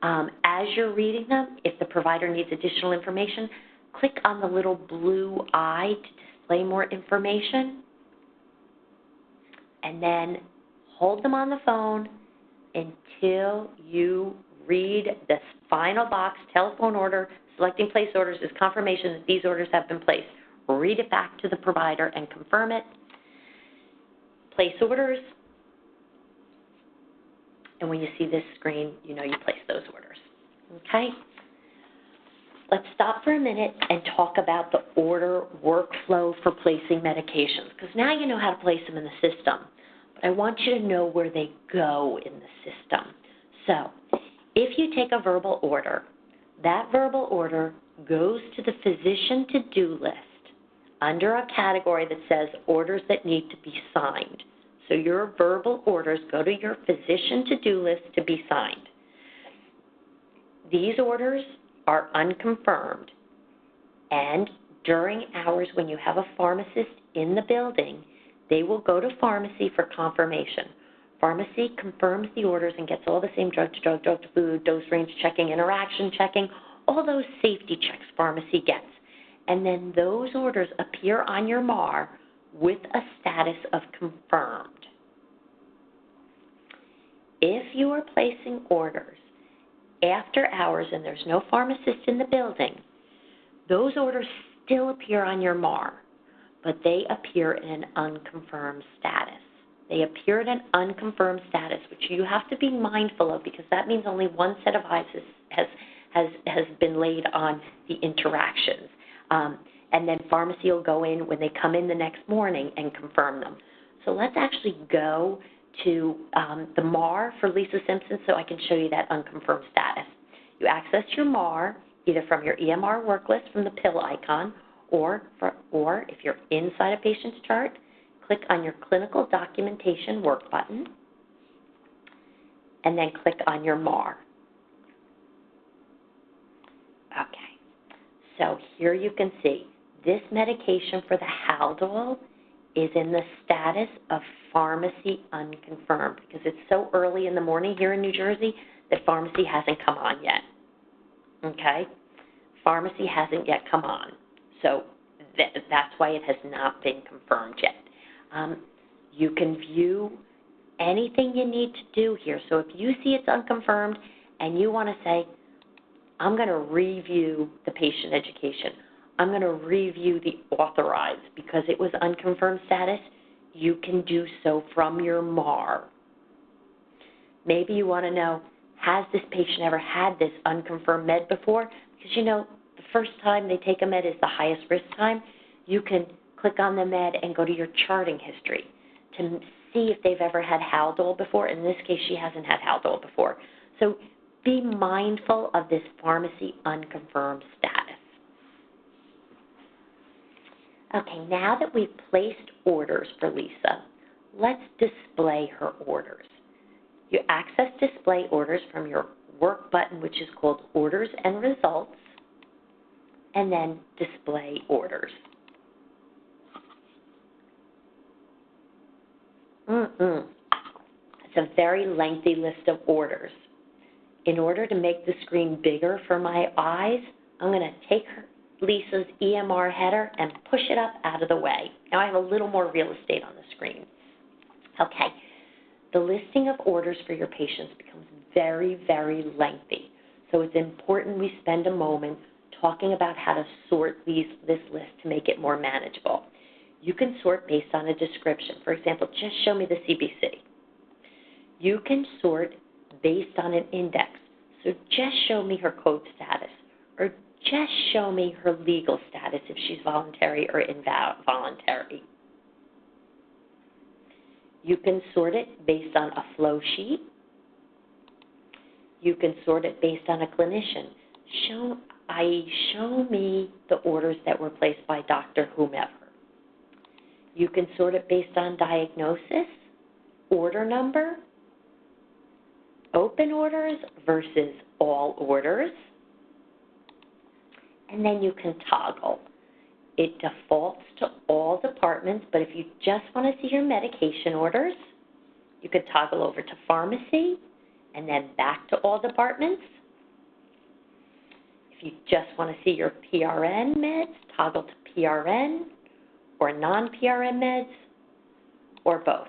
[SPEAKER 1] as you're reading them, if the provider needs additional information, click on the little blue eye to display more information, and then hold them on the phone until you read the final box, telephone order, selecting place orders is confirmation that these orders have been placed. Read it back to the provider and confirm it. Place orders. And when you see this screen, you know you placed those orders. Okay? Let's stop for a minute and talk about the order workflow for placing medications, because now you know how to place them in the system. But I want you to know where they go in the system. So, if you take a verbal order, that verbal order goes to the physician to-do list under a category that says orders that need to be signed. So your verbal orders go to your physician to-do list to be signed. These orders are unconfirmed, and during hours when you have a pharmacist in the building, they will go to pharmacy for confirmation. Pharmacy confirms the orders and gets all the same drug to drug, drug to food, dose range checking, interaction checking, all those safety checks pharmacy gets. And then those orders appear on your MAR with a status of confirmed. If you are placing orders after hours and there's no pharmacist in the building, those orders still appear on your MAR, but they appear in an unconfirmed status. They appear in an unconfirmed status, which you have to be mindful of, because that means only one set of eyes has been laid on the interactions. And then pharmacy will go in when they come in the next morning and confirm them. So let's actually go to the MAR for Lisa Simpson so I can show you that unconfirmed status. You access your MAR either from your EMR work list from the pill icon, or if you're inside a patient's chart, click on your clinical documentation work button, and then click on your MAR. Okay, so here you can see this medication for the Haldol is in the status of pharmacy unconfirmed because it's so early in the morning here in New Jersey that pharmacy hasn't come on yet. Okay? Pharmacy hasn't yet come on. So that's why it has not been confirmed yet. You can view anything you need to do here. So if you see it's unconfirmed and you want to say, I'm going to review the patient education, I'm going to review the authorized because it was unconfirmed status, you can do so from your MAR. Maybe you want to know, has this patient ever had this unconfirmed med before? Because you know, the first time they take a med is the highest risk time. You can click on the med and go to your charting history to see if they've ever had Haldol before. In this case, she hasn't had Haldol before. So be mindful of this pharmacy unconfirmed status. Okay, now that we've placed orders for Lisa, let's display her orders. You access display orders from your work button, which is called Orders and Results, and then Display Orders. It's a very lengthy list of orders. In order to make the screen bigger for my eyes, I'm going to take Lisa's EMR header and push it up out of the way. Now I have a little more real estate on the screen. Okay, the listing of orders for your patients becomes very, very lengthy. So it's important we spend a moment talking about how to sort this list to make it more manageable. You can sort based on a description. For example, just show me the CBC. You can sort based on an index. So just show me her code status, or just show me her legal status if she's voluntary or involuntary. You can sort it based on a flow sheet. You can sort it based on a clinician. Show me the orders that were placed by Dr. whomever. You can sort it based on diagnosis, order number, open orders versus all orders, and then you can toggle. It defaults to all departments, but if you just want to see your medication orders, you could toggle over to pharmacy and then back to all departments. If you just want to see your PRN meds, toggle to PRN or non-PRN meds or both.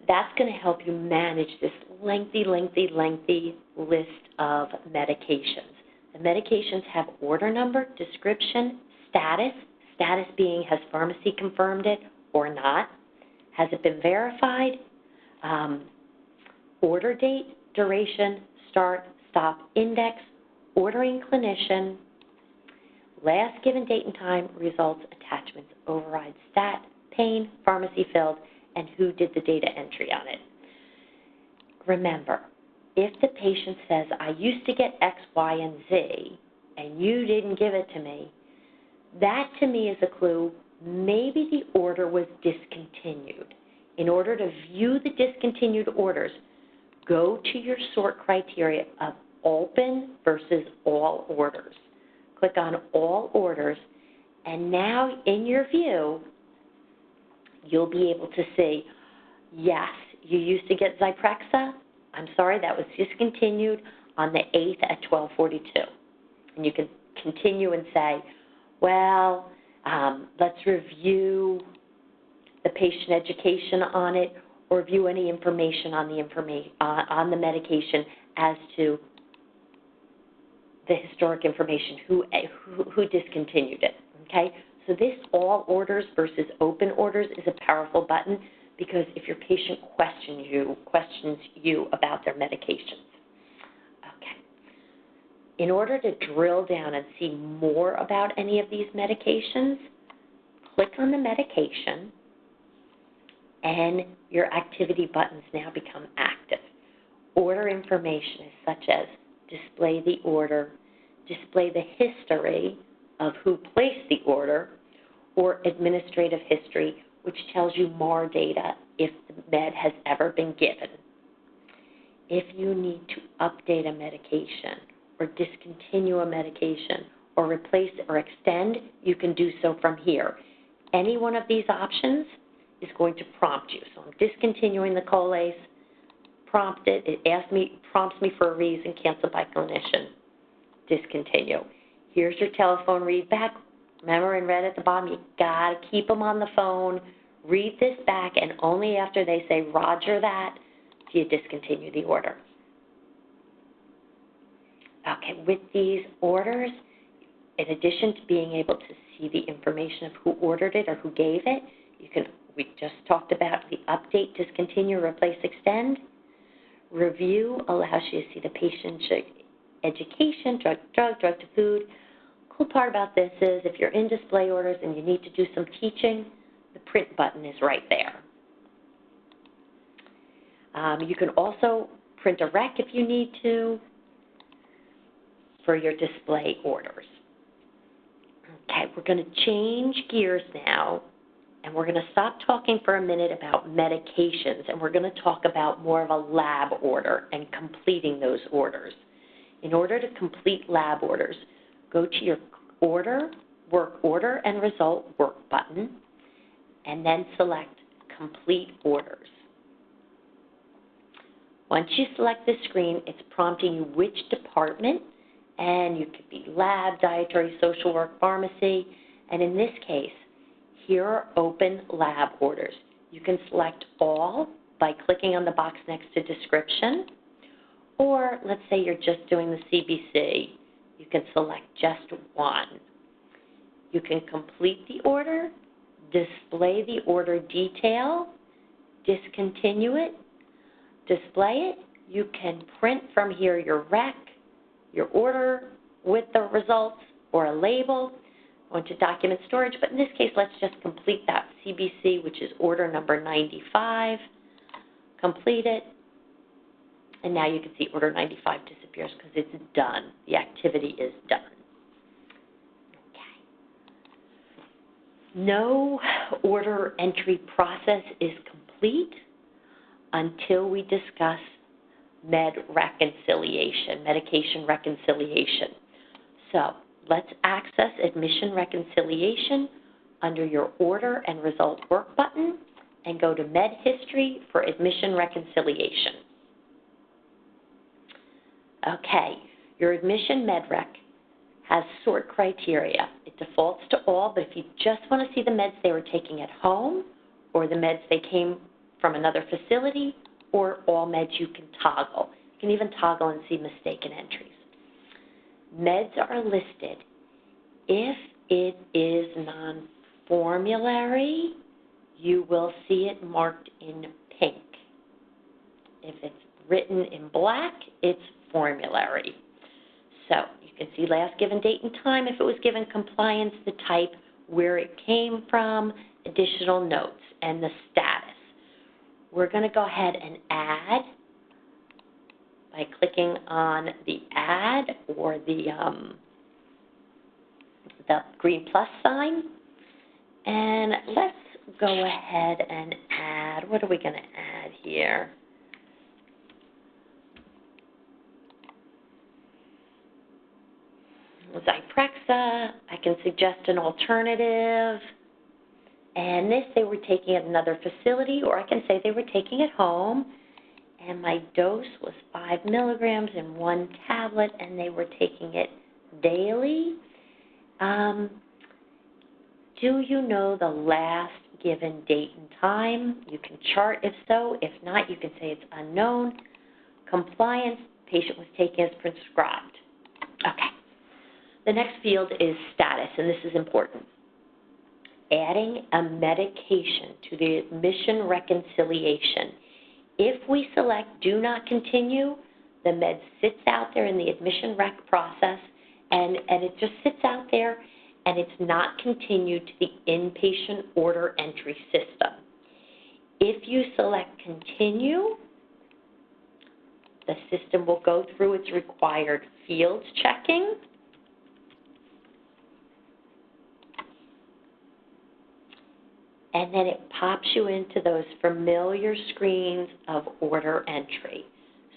[SPEAKER 1] That's going to help you manage this lengthy list of medications. The medications have order number, description, status being has pharmacy confirmed it or not, has it been verified, order date, duration, start, stop, index, ordering clinician, last given date and time, results, attachments, override, stat, pain, pharmacy filled, and who did the data entry on it. Remember, if the patient says, I used to get X, Y, and Z, and you didn't give it to me, that to me is a clue maybe the order was discontinued. In order to view the discontinued orders, go to your sort criteria of open versus all orders. Click on all orders, and now in your view, you'll be able to see, yes, you used to get Zyprexa. I'm sorry, that was discontinued on the 8th at 12:42. And you can continue and say, well, let's review the patient education on it or view any information on the medication as to the historic information, who discontinued it, okay? So this all orders versus open orders is a powerful button because if your patient questions you about their medications. Okay. In order to drill down and see more about any of these medications, click on the medication and your activity buttons now become active. Order information is such as display the order, display the history of who placed the order, or administrative history, which tells you more data if the med has ever been given. If you need to update a medication or discontinue a medication or replace or extend, you can do so from here. Any one of these options is going to prompt you. So I'm discontinuing the Colase, prompted, prompts me for a reason, canceled by clinician, discontinue. Here's your telephone read back. Remember in red at the bottom, you got to keep them on the phone, read this back, and only after they say roger that do you discontinue the order. Okay, with these orders, in addition to being able to see the information of who ordered it or who gave it, we just talked about the update, discontinue, replace, extend. Review allows you to see the patient's education, drug to food. Cool part about this is if you're in display orders and you need to do some teaching, the print button is right there. You can also print a rec if you need to for your display orders. Okay, we're going to change gears now, and we're going to stop talking for a minute about medications, and we're going to talk about more of a lab order and completing those orders. In order to complete lab orders, go to your work order and result work button, and then select complete orders. Once you select this screen, it's prompting you which department, and you could be lab, dietary, social work, pharmacy, and in this case, here are open lab orders. You can select all by clicking on the box next to description, or let's say you're just doing the CBC, you can select just one. You can complete the order, display the order detail, discontinue it, display it. You can print from here your rec, your order with the results, or a label. Go into document storage, but in this case, let's just complete that CBC, which is order number 95. Complete it, and now you can see order 95 disappears because it's done. The activity is done. Okay. No order entry process is complete until we discuss medication reconciliation. So let's access admission reconciliation under your order and result work button and go to med history for admission reconciliation. Okay, your admission MedRec has sort criteria. It defaults to all, but if you just want to see the meds they were taking at home or the meds they came from another facility or all meds, you can toggle. You can even toggle and see mistaken entries. Meds are listed. If it is non-formulary, you will see it marked in pink. If it's written in black, it's formulary. So you can see last given date and time, if it was given compliance, the type, where it came from, additional notes, and the status. We're going to go ahead and add by clicking on the add or the green plus sign. And let's go ahead and add, what are we going to add here? Zyprexa. I can suggest an alternative. And this they were taking at another facility, or I can say they were taking it home. And my dose was 5 milligrams in 1 tablet, and they were taking it daily. Do you know the last given date and time? You can chart if so. If not, you can say it's unknown. Compliance, patient was taking as prescribed. Okay. The next field is status, and this is important. Adding a medication to the admission reconciliation. If we select do not continue, the med sits out there in the admission rec process, and it just sits out there, and it's not continued to the inpatient order entry system. If you select continue, the system will go through its required fields checking. And then it pops you into those familiar screens of order entry.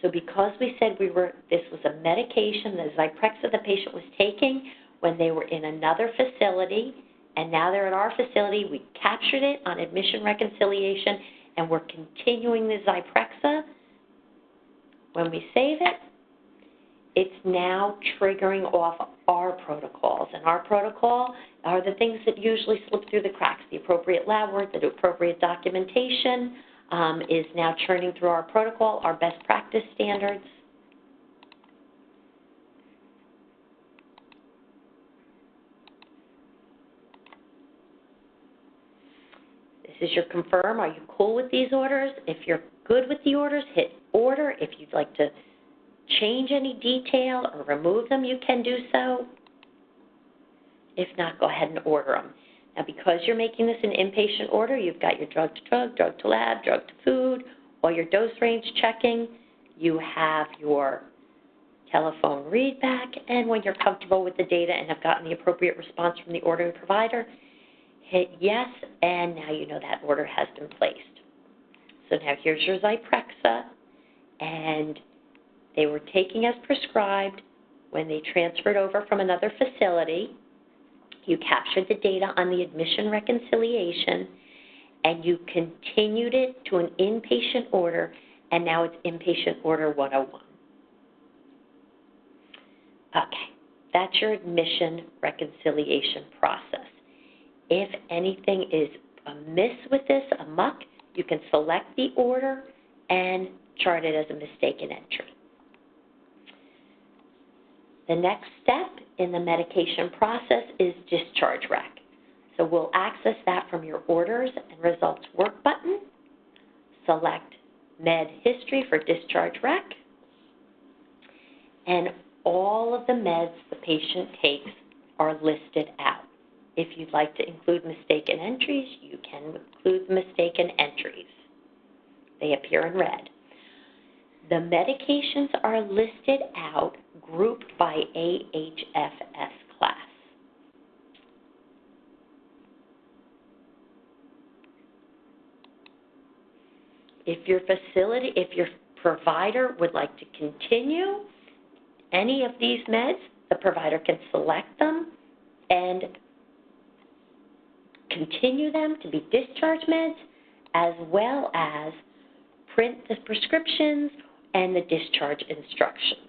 [SPEAKER 1] So because we said this was a medication, the Zyprexa the patient was taking when they were in another facility, and now they're at our facility, we captured it on admission reconciliation, and we're continuing the Zyprexa. When we save it, it's now triggering off our protocols. And our protocol are the things that usually slip through the cracks. The appropriate lab work, the appropriate documentation is now churning through our protocol, our best practice standards. This is your confirm. Are you cool with these orders? If you're good with the orders, hit order. If you'd like to change any detail or remove them, you can do so. If not, go ahead and order them. Now, because you're making this an inpatient order, you've got your drug to drug, drug to lab, drug to food, all your dose range checking. You have your telephone readback, and when you're comfortable with the data and have gotten the appropriate response from the ordering provider, hit yes, and now you know that order has been placed. So now here's your Zyprexa, and they were taking as prescribed when they transferred over from another facility. You captured the data on the admission reconciliation, and you continued it to an inpatient order, and now it's inpatient order 101. Okay, that's your admission reconciliation process. If anything is amiss with this, amuck, you can select the order and chart it as a mistaken entry. The next step in the medication process is discharge rec. So we'll access that from your orders and results work button. Select med history for discharge rec. And all of the meds the patient takes are listed out. If you'd like to include mistaken entries, you can include the mistaken entries. They appear in red. The medications are listed out, grouped by AHFS class. If your provider would like to continue any of these meds, the provider can select them and continue them to be discharge meds, as well as print the prescriptions and the discharge instructions.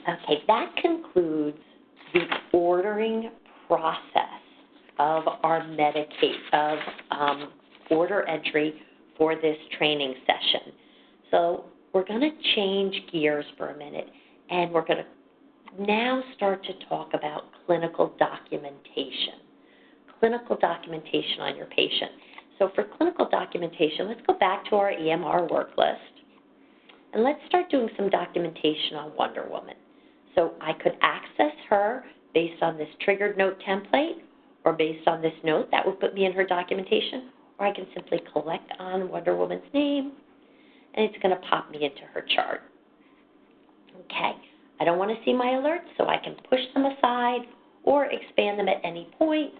[SPEAKER 1] Okay, that concludes the ordering process of our order entry for this training session. So we're going to change gears for a minute, and we're going to now start to talk about clinical documentation. Clinical documentation on your patient. So for clinical documentation, let's go back to our EMR work list, and let's start doing some documentation on Wonder Woman. So I could access her based on this triggered note template, or based on this note that would put me in her documentation, or I can simply click on Wonder Woman's name, and it's going to pop me into her chart. Okay, I don't want to see my alerts, so I can push them aside or expand them at any point.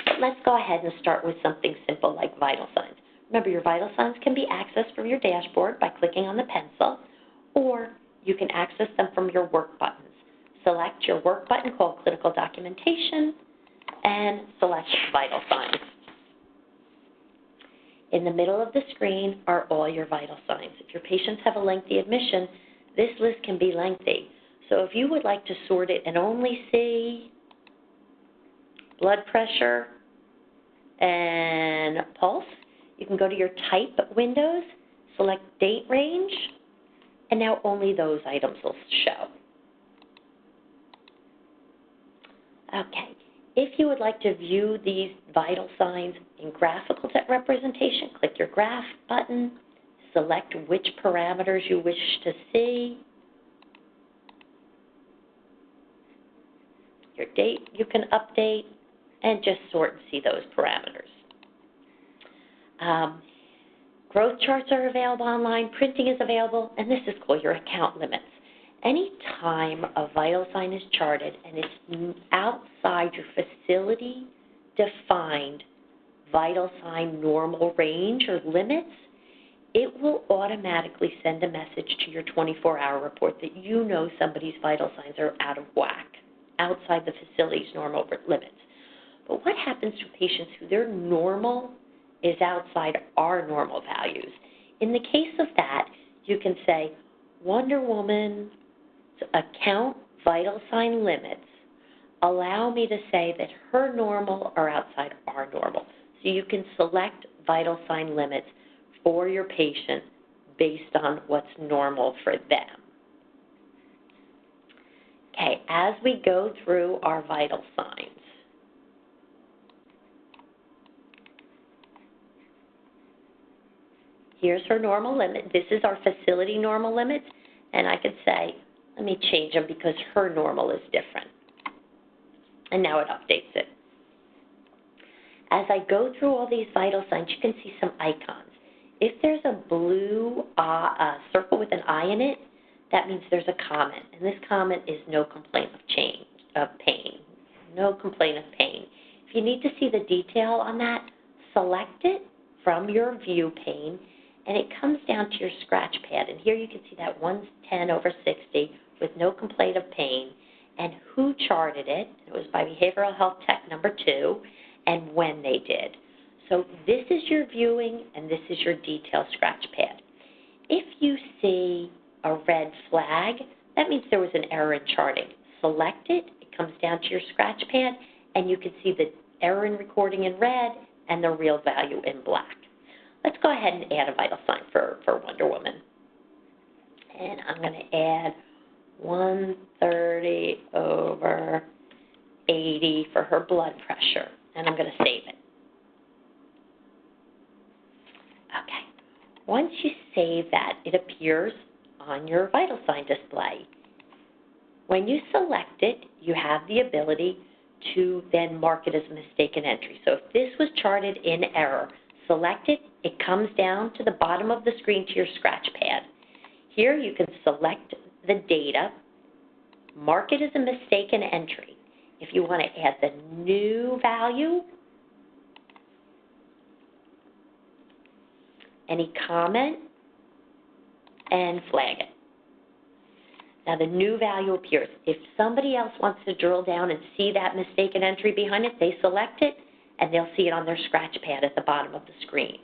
[SPEAKER 1] But let's go ahead and start with something simple like vital signs. Remember, your vital signs can be accessed from your dashboard by clicking on the pencil, or you can access them from your work buttons. Select your work button called Clinical Documentation and select Vital Signs. In the middle of the screen are all your vital signs. If your patients have a lengthy admission, this list can be lengthy. So if you would like to sort it and only see blood pressure and pulse, you can go to your type windows, select date range, and now only those items will show. Okay, if you would like to view these vital signs in graphical representation, click your graph button, select which parameters you wish to see. Your date you can update, and just sort and see those parameters. Growth charts are available online, printing is available, and this is called your account limits. Any time a vital sign is charted and it's outside your facility-defined vital sign normal range or limits, it will automatically send a message to your 24-hour report that you know somebody's vital signs are out of whack, outside the facility's normal limits. But what happens to patients who their normal is outside our normal values? In the case of that, you can say, Wonder Woman's account vital sign limits allow me to say that her normal are outside our normal. So you can select vital sign limits for your patient based on what's normal for them. Okay, as we go through our vital signs, here's her normal limit. This is our facility normal limits, and I could say, let me change them because her normal is different. And now it updates it. As I go through all these vital signs, you can see some icons. If there's a blue circle with an eye in it, that means there's a comment, and this comment is no complaint of pain. No complaint of pain. If you need to see the detail on that, select it from your view pane, and it comes down to your scratch pad. And here you can see that 110/60 with no complaint of pain, and who charted it. It was by Behavioral Health Tech number 2, and when they did. So this is your viewing, and this is your detail scratch pad. If you see a red flag, that means there was an error in charting. Select it, it comes down to your scratch pad, and you can see the error in recording in red and the real value in black. Let's go ahead and add a vital sign for Wonder Woman. And I'm going to add 130/80 for her blood pressure, and I'm going to save it. Okay. Once you save that, it appears on your vital sign display. When you select it, you have the ability to then mark it as a mistaken entry. So if this was charted in error, select it, it comes down to the bottom of the screen to your scratch pad. Here you can select the data, mark it as a mistaken entry. If you want to add the new value, any comment, and flag it. Now the new value appears. If somebody else wants to drill down and see that mistaken entry behind it, they select it, and they'll see it on their scratch pad at the bottom of the screen.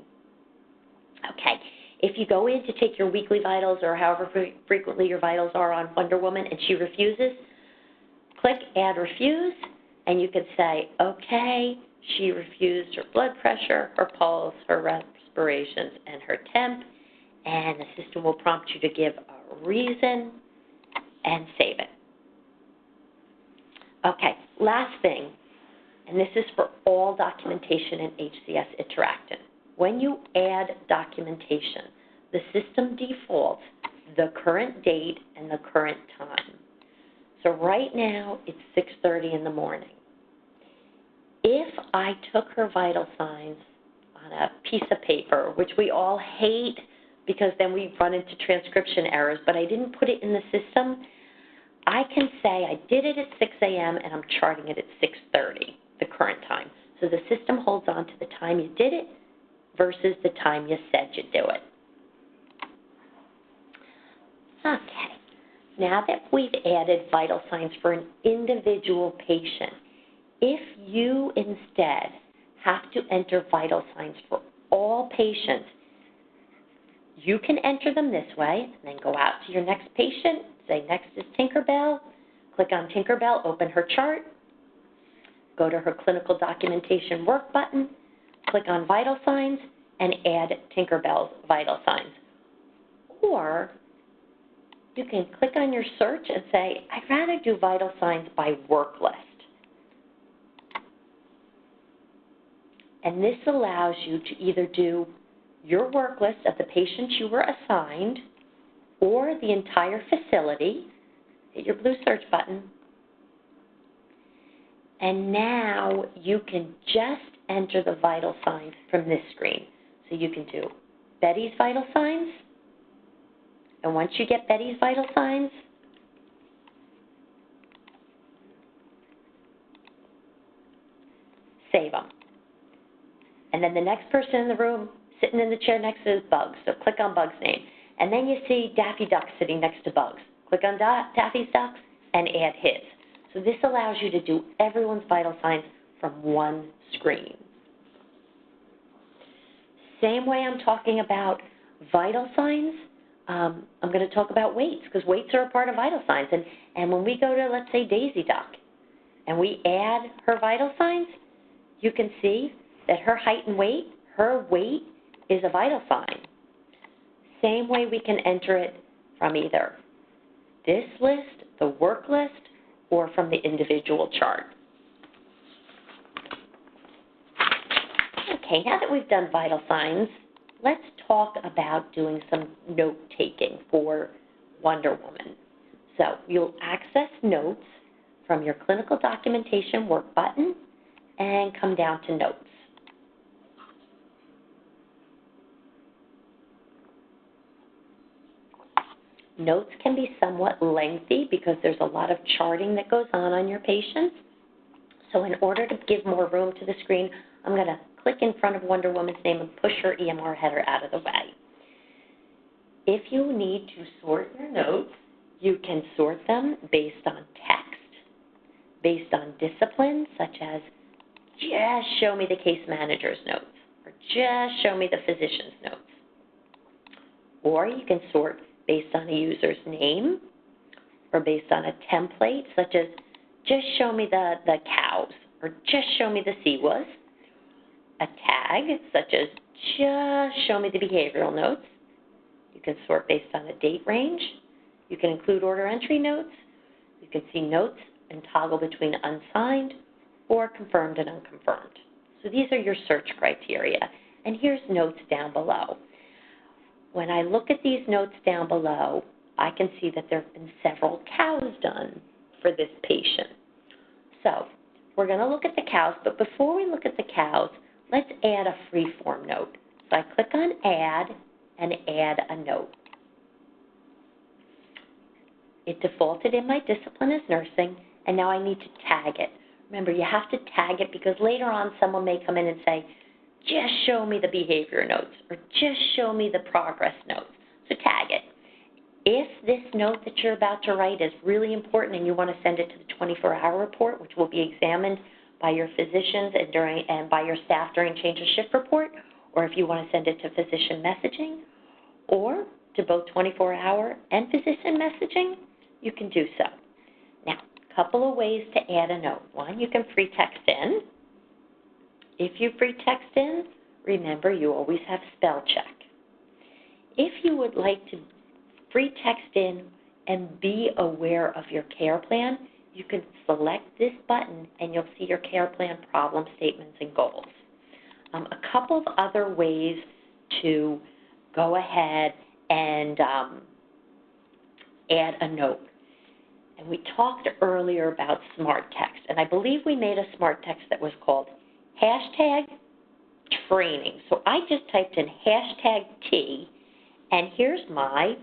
[SPEAKER 1] Okay, If you go in to take your weekly vitals or however frequently your vitals are on Wonder Woman and she refuses, click Add Refuse, and you could say, okay, she refused her blood pressure, her pulse, her respirations, and her temp, and the system will prompt you to give a reason and save it. Okay, last thing, and this is for all documentation in HCS Interactive. When you add documentation, the system defaults the current date and the current time. So right now, it's 6:30 in the morning. If I took her vital signs on a piece of paper, which we all hate because then we run into transcription errors, but I didn't put it in the system, I can say I did it at 6 a.m. and I'm charting it at 6:30, the current time. So the system holds on to the time you did it versus the time you said you'd do it. Okay, now that we've added vital signs for an individual patient, if you instead have to enter vital signs for all patients, you can enter them this way and then go out to your next patient, say next is Tinkerbell, click on Tinkerbell, open her chart, go to her clinical documentation work button, click on vital signs, and add Tinkerbell's vital signs. Or you can click on your search and say, I'd rather do vital signs by work list. And this allows you to either do your work list of the patients you were assigned or the entire facility. Hit your blue search button. And now you can just enter the vital signs from this screen. So you can do Betty's vital signs. And once you get Betty's vital signs, save them. And then the next person in the room sitting in the chair next to is Bugs. So click on Bugs' name. And then you see Daffy Duck sitting next to Bugs. Click on Daffy Duck and add his. So this allows you to do everyone's vital signs from one screen. Same way I'm talking about vital signs, I'm going to talk about weights because weights are a part of vital signs. And when we go to, let's say, Daisy Duck, and we add her vital signs, you can see that her height and weight, her weight is a vital sign. Same way we can enter it from either this list, the work list, or from the individual chart. Okay, now that we've done vital signs, let's talk about doing some note-taking for Wonder Woman. So you'll access notes from your clinical documentation work button and come down to notes. Notes can be somewhat lengthy because there's a lot of charting that goes on your patients. So in order to give more room to the screen, I'm going to click in front of Wonder Woman's name and push her EMR header out of the way. If you need to sort your notes, you can sort them based on text, based on disciplines, such as just show me the case manager's notes, or just show me the physician's notes. Or you can sort based on a user's name, or based on a template, such as just show me the cows, or just show me the CWAs. A tag, such as just show me the behavioral notes. You can sort based on a date range. You can include order entry notes. You can see notes and toggle between unsigned or confirmed and unconfirmed. So these are your search criteria. And here's notes down below. When I look at these notes down below, I can see that there have been several cows done for this patient. So we're going to look at the cows, but before we look at the cows, let's add a free-form note. So I click on Add and add a note. It defaulted in my discipline as nursing, and now I need to tag it. Remember, you have to tag it because later on someone may come in and say, just show me the behavior notes, or just show me the progress notes. So tag it. If this note that you're about to write is really important and you want to send it to the 24-hour report, which will be examined by your physicians and by your staff during change of shift report, or if you want to send it to physician messaging, or to both 24-hour and physician messaging, you can do so. Now, a couple of ways to add a note. One, you can free text in. If you free text in, remember you always have spell check. If you would like to free text in and be aware of your care plan, you can select this button and you'll see your care plan problem statements and goals. A couple of other ways to go ahead and add a note. And we talked earlier about smart text, and I believe we made a smart text that was called #training. So I just typed in #T, and here's my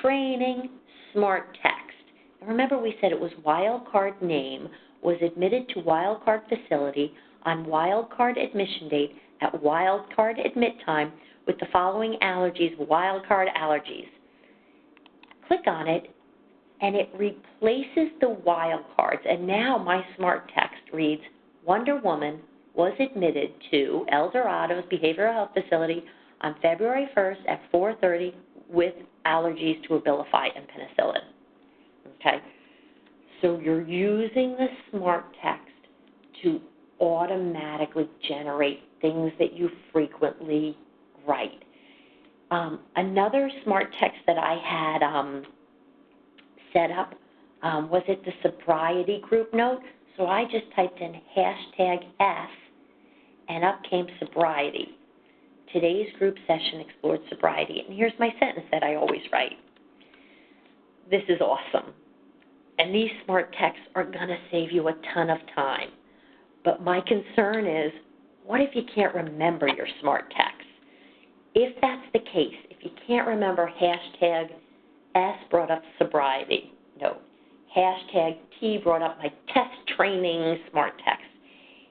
[SPEAKER 1] #training smart text. And remember we said it was wildcard name, was admitted to wildcard facility on wildcard admission date at wildcard admit time with the following allergies, wildcard allergies. Click on it, and it replaces the wildcards. And now my smart text reads, Wonder Woman was admitted to El Dorado's Behavioral Health Facility on February 1st at 4:30 with allergies to Abilify and penicillin. Okay? So you're using the smart text to automatically generate things that you frequently write. Another smart text that I had set up was at the sobriety group note. So I just typed in #F, and up came sobriety. Today's group session explored sobriety. And here's my sentence that I always write. This is awesome. And these smart texts are going to save you a ton of time. But my concern is, what if you can't remember your smart text? If that's the case, if you can't remember #S brought up sobriety note, #T brought up my test training smart text.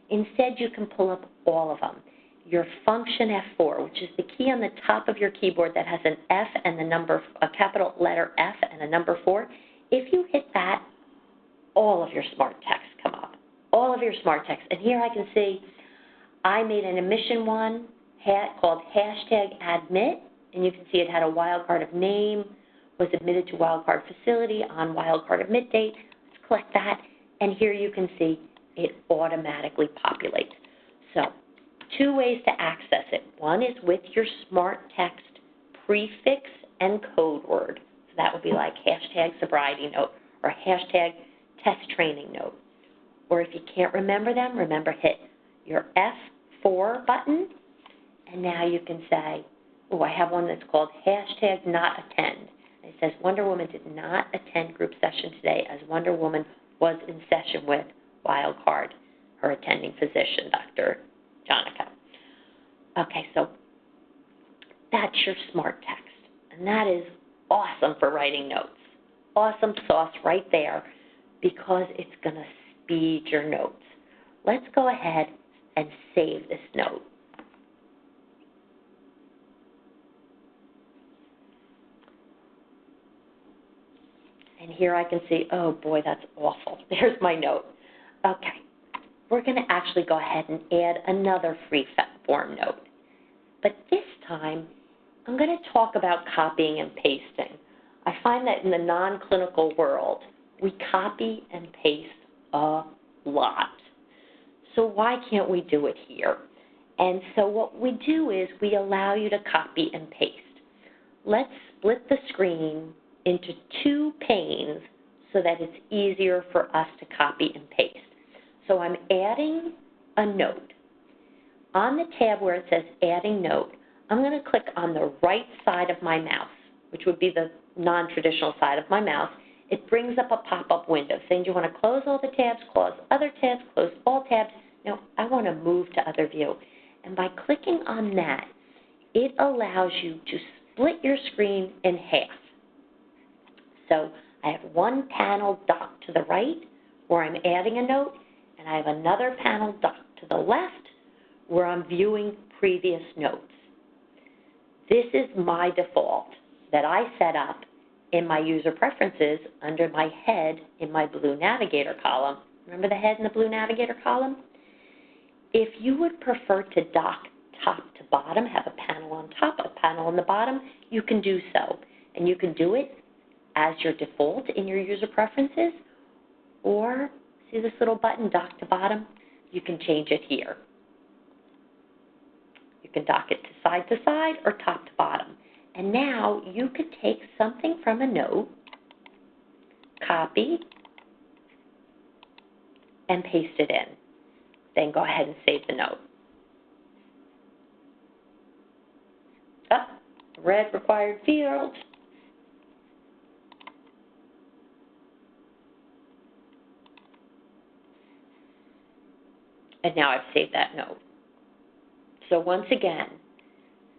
[SPEAKER 1] Instead, you can pull up all of them. Your function F4, which is the key on the top of your keyboard that has an F and the number, a capital letter F and a number 4, if you hit that, all of your smart texts come up. All of your smart texts. And here I can see I made an admission one called #admit, and you can see it had a wildcard of name, was admitted to wildcard facility on wildcard admit date. Let's click that, and here you can see it automatically populates. So 2 ways to access it. One is with your smart text prefix and code word. So that would be like #sobriety note or #test training note. Or if you can't remember them, remember hit your F4 button, and now you can say, oh, I have one that's called #not attend. And it says Wonder Woman did not attend group session today as Wonder Woman was in session with wildcard, her attending physician, Dr. Jonica. Okay, so that's your smart text, and that is awesome for writing notes. Awesome sauce right there because it's going to speed your notes. Let's go ahead and save this note. And here I can see, oh boy, that's awful. There's my note. Okay, we're going to actually go ahead and add another free form note. But this time, I'm going to talk about copying and pasting. I find that in the non-clinical world, we copy and paste a lot. So why can't we do it here? And so what we do is we allow you to copy and paste. Let's split the screen into 2 panes so that it's easier for us to copy and paste. So I'm adding a note. On the tab where it says Adding Note, I'm going to click on the right side of my mouse, which would be the non-traditional side of my mouse. It brings up a pop-up window saying, do you want to close all the tabs, close other tabs, close all tabs? No, I want to move to other view. And by clicking on that, it allows you to split your screen in half. So I have one panel docked to the right where I'm adding a note, and I have another panel docked to the left where I'm viewing previous notes. This is my default that I set up in my user preferences under my head in my blue navigator column. Remember the head in the blue navigator column? If you would prefer to dock top to bottom, have a panel panel on top, a panel on the bottom, you can do so. And you can do it as your default in your user preferences, or see this little button, dock to bottom? You can change it here. You can dock it to side or top to bottom. And now you could take something from a note, copy, and paste it in. Then go ahead and save the note. Oh, red required field. And now I've saved that note. So once again,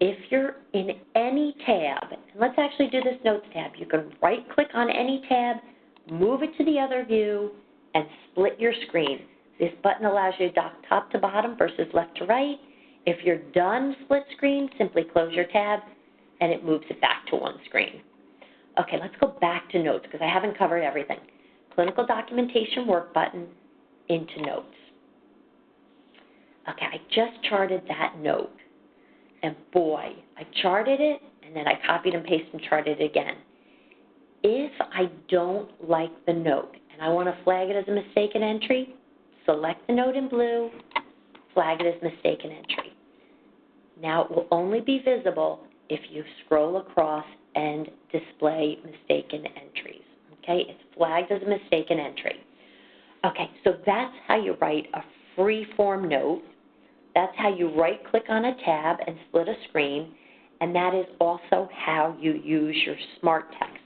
[SPEAKER 1] if you're in any tab, and let's actually do this Notes tab, you can right-click on any tab, move it to the other view, and split your screen. This button allows you to dock top to bottom versus left to right. If you're done split screen, simply close your tab, and it moves it back to one screen. Okay, let's go back to Notes because I haven't covered everything. Clinical documentation work button into Notes. Okay, I just charted that note. And boy, I charted it, and then I copied and pasted and charted it again. If I don't like the note and I want to flag it as a mistaken entry, select the note in blue, flag it as mistaken entry. Now it will only be visible if you scroll across and display mistaken entries. Okay, it's flagged as a mistaken entry. Okay, so that's how you write a free-form note. That's how you right-click on a tab and split a screen, and that is also how you use your Smart Text.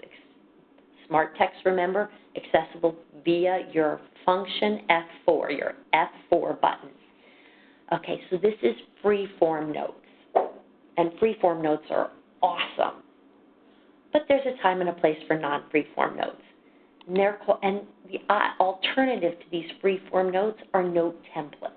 [SPEAKER 1] Smart Text, remember, accessible via your function F4, your F4 button. Okay, so this is free-form notes, and free-form notes are awesome. But there's a time and a place for non-free-form notes. And the alternative to these free-form notes are note templates.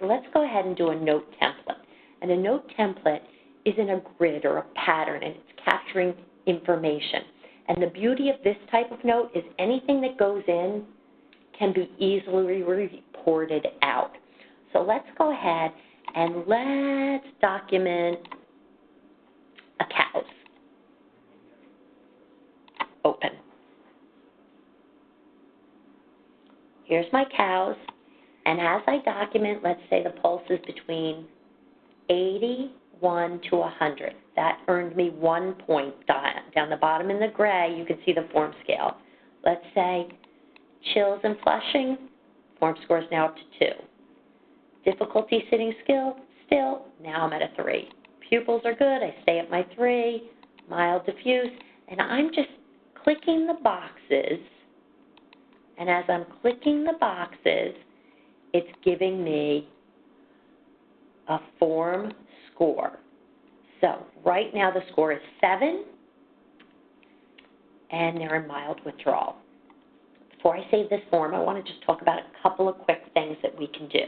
[SPEAKER 1] So let's go ahead and do a note template. And a note template is in a grid or a pattern, and it's capturing information. And the beauty of this type of note is anything that goes in can be easily reported out. So let's go ahead and let's document a cows. Open. Here's my cows. And as I document, let's say the pulse is between 81 to 100. That earned me 1 point. Down the bottom in the gray, you can see the form scale. Let's say chills and flushing, form score is now up to 2. Difficulty sitting still, now I'm at a 3. Pupils are good, I stay at my 3. Mild diffuse, and I'm just clicking the boxes. And as I'm clicking the boxes, it's giving me a form score. So right now the score is 7, and they're in mild withdrawal. Before I save this form, I want to just talk about a couple of quick things that we can do.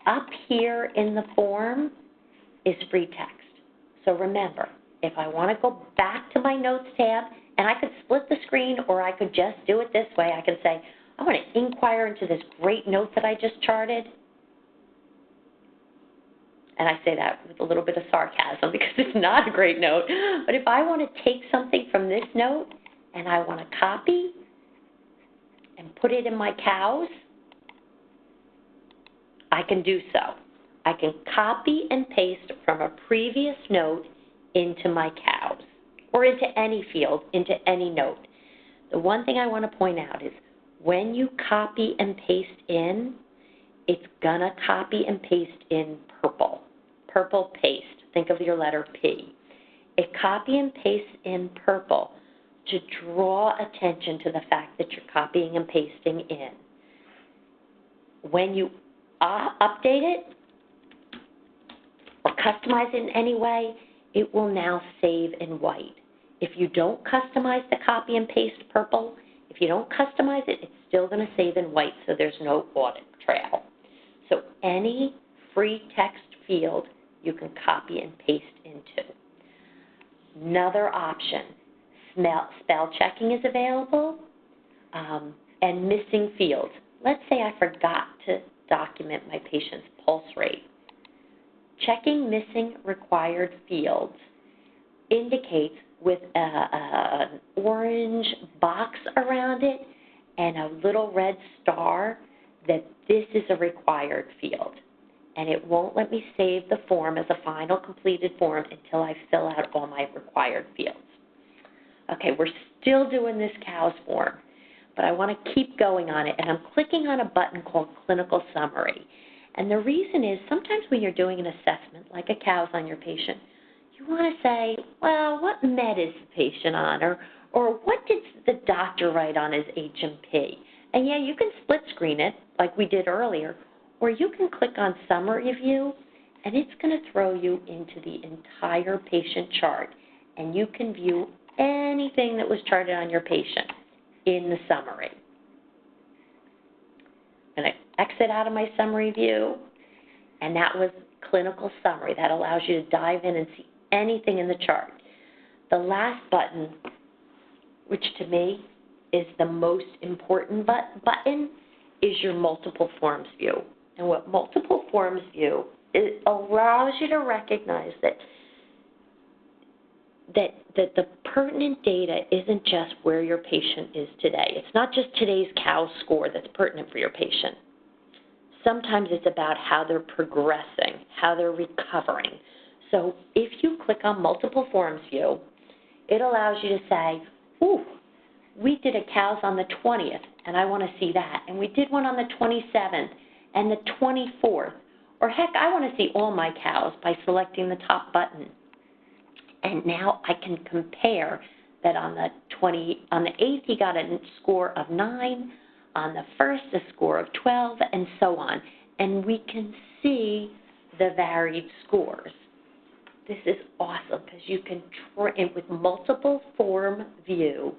[SPEAKER 1] Up here in the form is free text. So remember, if I want to go back to my Notes tab, and I could split the screen or I could just do it this way, I can say, I want to inquire into this great note that I just charted. And I say that with a little bit of sarcasm because it's not a great note. But if I want to take something from this note and I want to copy and put it in my cows, I can do so. I can copy and paste from a previous note into my cows or into any field, into any note. The one thing I want to point out is when you copy and paste in, it's going to copy and paste in purple. Purple paste. Think of your letter P. It copy and pastes in purple to draw attention to the fact that you're copying and pasting in. When you update it or customize it in any way, it will now save in white. If you don't customize the copy and paste purple, if you don't customize it, it's still going to save in white, so there's no audit trail. So any free text field you can copy and paste into. Another option, spell checking is available, and missing fields. Let's say I forgot to document my patient's pulse rate. Checking missing required fields indicates with an orange box around it and a little red star that this is a required field. And it won't let me save the form as a final completed form until I fill out all my required fields. Okay, we're still doing this COWS form, but I want to keep going on it, and I'm clicking on a button called Clinical Summary. And the reason is sometimes when you're doing an assessment, like a COWS on your patient, you want to say, well, what med is the patient on, or what did the doctor write on his H&P? And yeah, you can split screen it like we did earlier, or you can click on Summary View, and it's going to throw you into the entire patient chart, and you can view anything that was charted on your patient in the summary. I'm going to exit out of my summary view, and that was clinical summary. That allows you to dive in and see anything in the chart. The last button, which to me is the most important button, is your multiple forms view. And what multiple forms view, it allows you to recognize that the pertinent data isn't just where your patient is today. It's not just today's COWS score that's pertinent for your patient. Sometimes it's about how they're progressing, how they're recovering. So if you click on multiple forms view, it allows you to say, ooh, we did a COWS on the 20th, and I want to see that. And we did one on the 27th and the 24th. Or heck, I want to see all my COWS by selecting the top button. And now I can compare that on the 8th he got a score of 9, on the 1st a score of 12, and so on. And we can see the varied scores. This is awesome because you can, with multiple form view,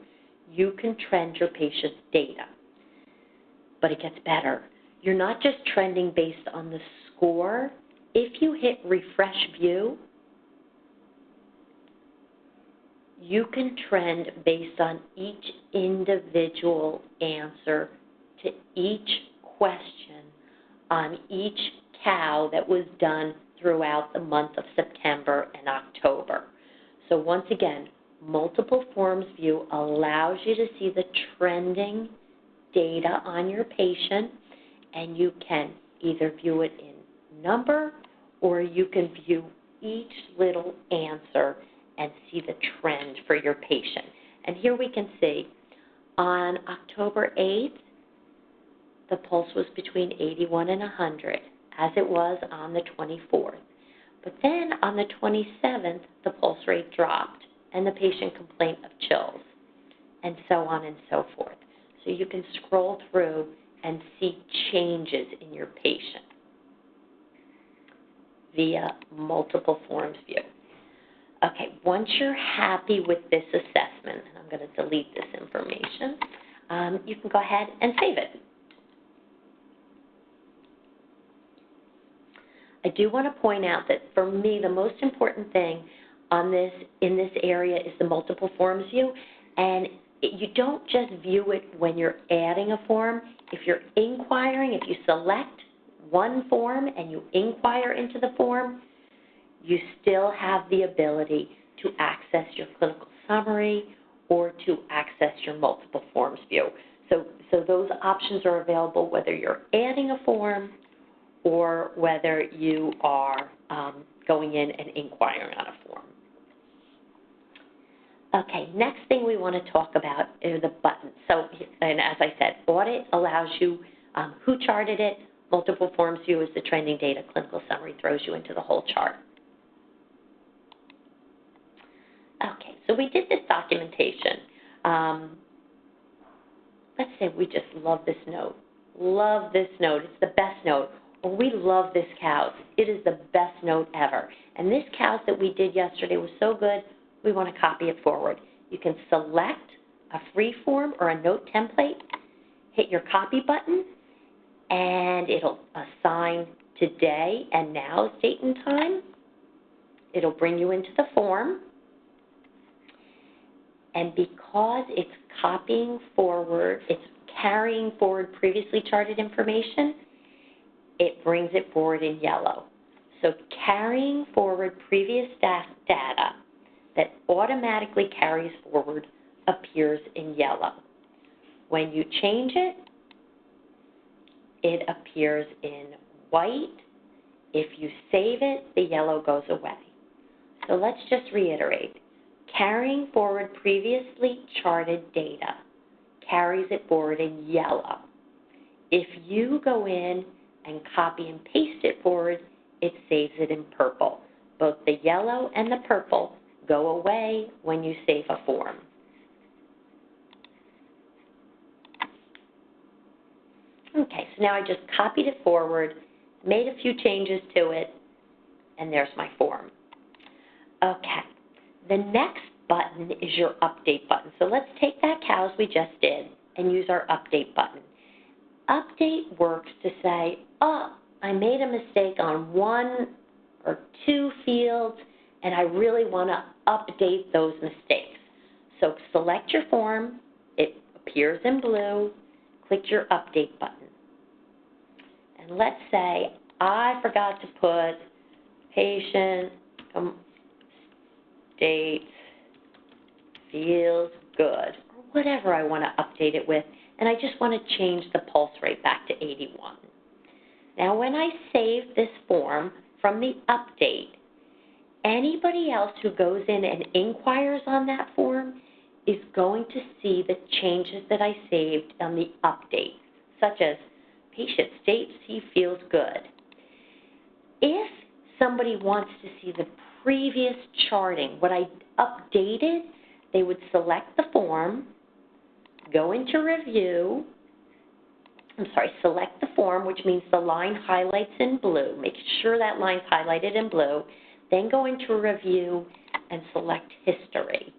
[SPEAKER 1] you can trend your patient's data. But it gets better. You're not just trending based on the score. If you hit refresh view, you can trend based on each individual answer to each question on each COW that was done throughout the month of September and October. So once again, multiple forms view allows you to see the trending data on your patient, and you can either view it in number or you can view each little answer and see the trend for your patient. And here we can see on October 8th, the pulse was between 81 and 100, as it was on the 24th. But then on the 27th, the pulse rate dropped, and the patient complained of chills, and so on and so forth. So you can scroll through and see changes in your patient via multiple forms view. Okay, once you're happy with this assessment, and I'm going to delete this information, you can go ahead and save it. I do want to point out that for me, the most important thing on this in this area is the multiple forms view, and you don't just view it when you're adding a form. If you're inquiring, if you select one form and you inquire into the form, you still have the ability to access your clinical summary or to access your multiple forms view. So those options are available whether you're adding a form or whether you are going in and inquiring on a form. Okay, next thing we want to talk about are the buttons. So, and as I said, audit allows you who charted it, multiple forms view is the trending data, clinical summary throws you into the whole chart. Okay, so we did this documentation. Let's say we just love this note. Love this note. It's the best note. Or we love this COWS. It is the best note ever. And this COWS that we did yesterday was so good, we want to copy it forward. You can select a free form or a note template, hit your copy button, and it'll assign today and now's date and time. It'll bring you into the form. And because it's copying forward, it's carrying forward previously charted information, it brings it forward in yellow. So carrying forward previous data that automatically carries forward appears in yellow. When you change it, it appears in white. If you save it, the yellow goes away. So let's just reiterate. Carrying forward previously charted data carries it forward in yellow. If you go in and copy and paste it forward, it saves it in purple. Both the yellow and the purple go away when you save a form. Okay, so now I just copied it forward, made a few changes to it, and there's my form. Okay, the next button is your update button. So let's take that cows we just did and use our update button. Update works to say, oh, I made a mistake on 1 or 2 fields, and I really want to update those mistakes. So select your form, it appears in blue, click your update button. And let's say I forgot to put patient state feels good, or whatever I want to update it with, and I just want to change the pulse rate back to 81. Now when I save this form from the update, anybody else who goes in and inquires on that form is going to see the changes that I saved on the update, such as patient states he feels good. If somebody wants to see the previous charting, what I updated, they would select the form, go into review, select the form, which means the line highlights in blue, make sure that line's highlighted in blue, then go into review and select history.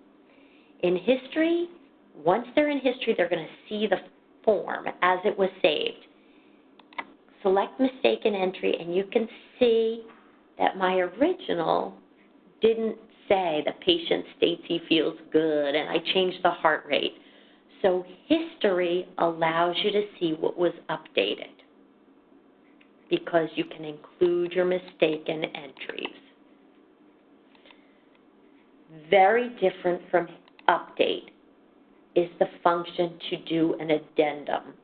[SPEAKER 1] In history, once they're in history, they're going to see the form as it was saved. Select mistaken entry, and you can see that my original didn't say the patient states he feels good, and I changed the heart rate. So history allows you to see what was updated because you can include your mistaken entries. Very different from update is the function to do an addendum.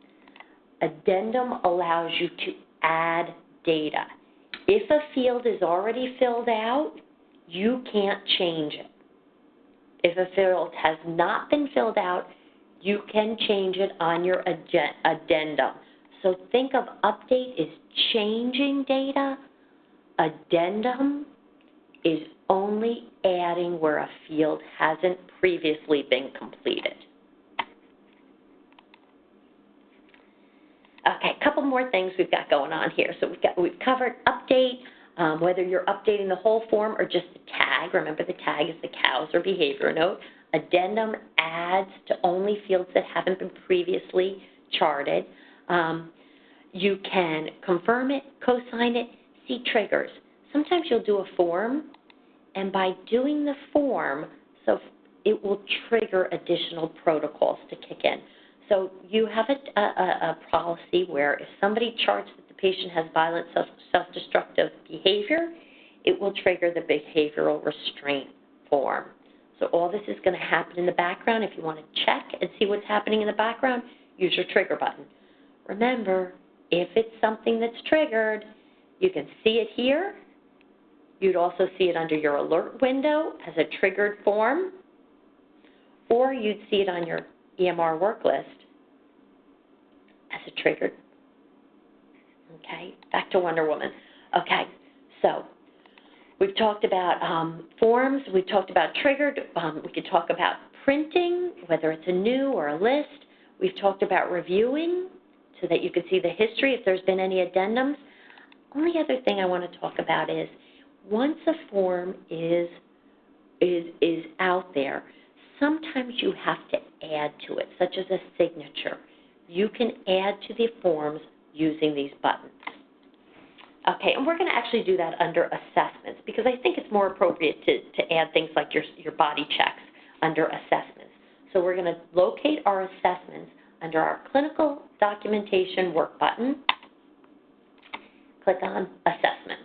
[SPEAKER 1] Addendum allows you to add data. If a field is already filled out, you can't change it. If a field has not been filled out, you can change it on your addendum. So think of update as changing data. Addendum is only adding where a field hasn't previously been completed. Okay, a couple more things we've got going on here. So we've covered update, whether you're updating the whole form or just the tag. Remember, the tag is the cows or behavior note. Addendum adds to only fields that haven't been previously charted. You can confirm it, co-sign it, see triggers. Sometimes you'll do a form, and by doing the form, so it will trigger additional protocols to kick in. So you have a policy where if somebody charts that the patient has violent self-destructive behavior, it will trigger the behavioral restraint form. So all this is going to happen in the background. If you want to check and see what's happening in the background, use your trigger button. Remember, if it's something that's triggered, you can see it here. You'd also see it under your alert window as a triggered form, or you'd see it on your EMR work list as a triggered. Okay, back to Wonder Woman. Okay, so we've talked about forms, we've talked about triggered, we could talk about printing, whether it's a new or a list. We've talked about reviewing so that you can see the history if there's been any addendums. Only other thing I want to talk about is once a form is out there, sometimes you have to add to it, such as a signature. You can add to the forms using these buttons. Okay, and we're going to actually do that under assessments because I think it's more appropriate to add things like your body checks under assessments. So we're going to locate our assessments under our clinical documentation work button. Click on assessments.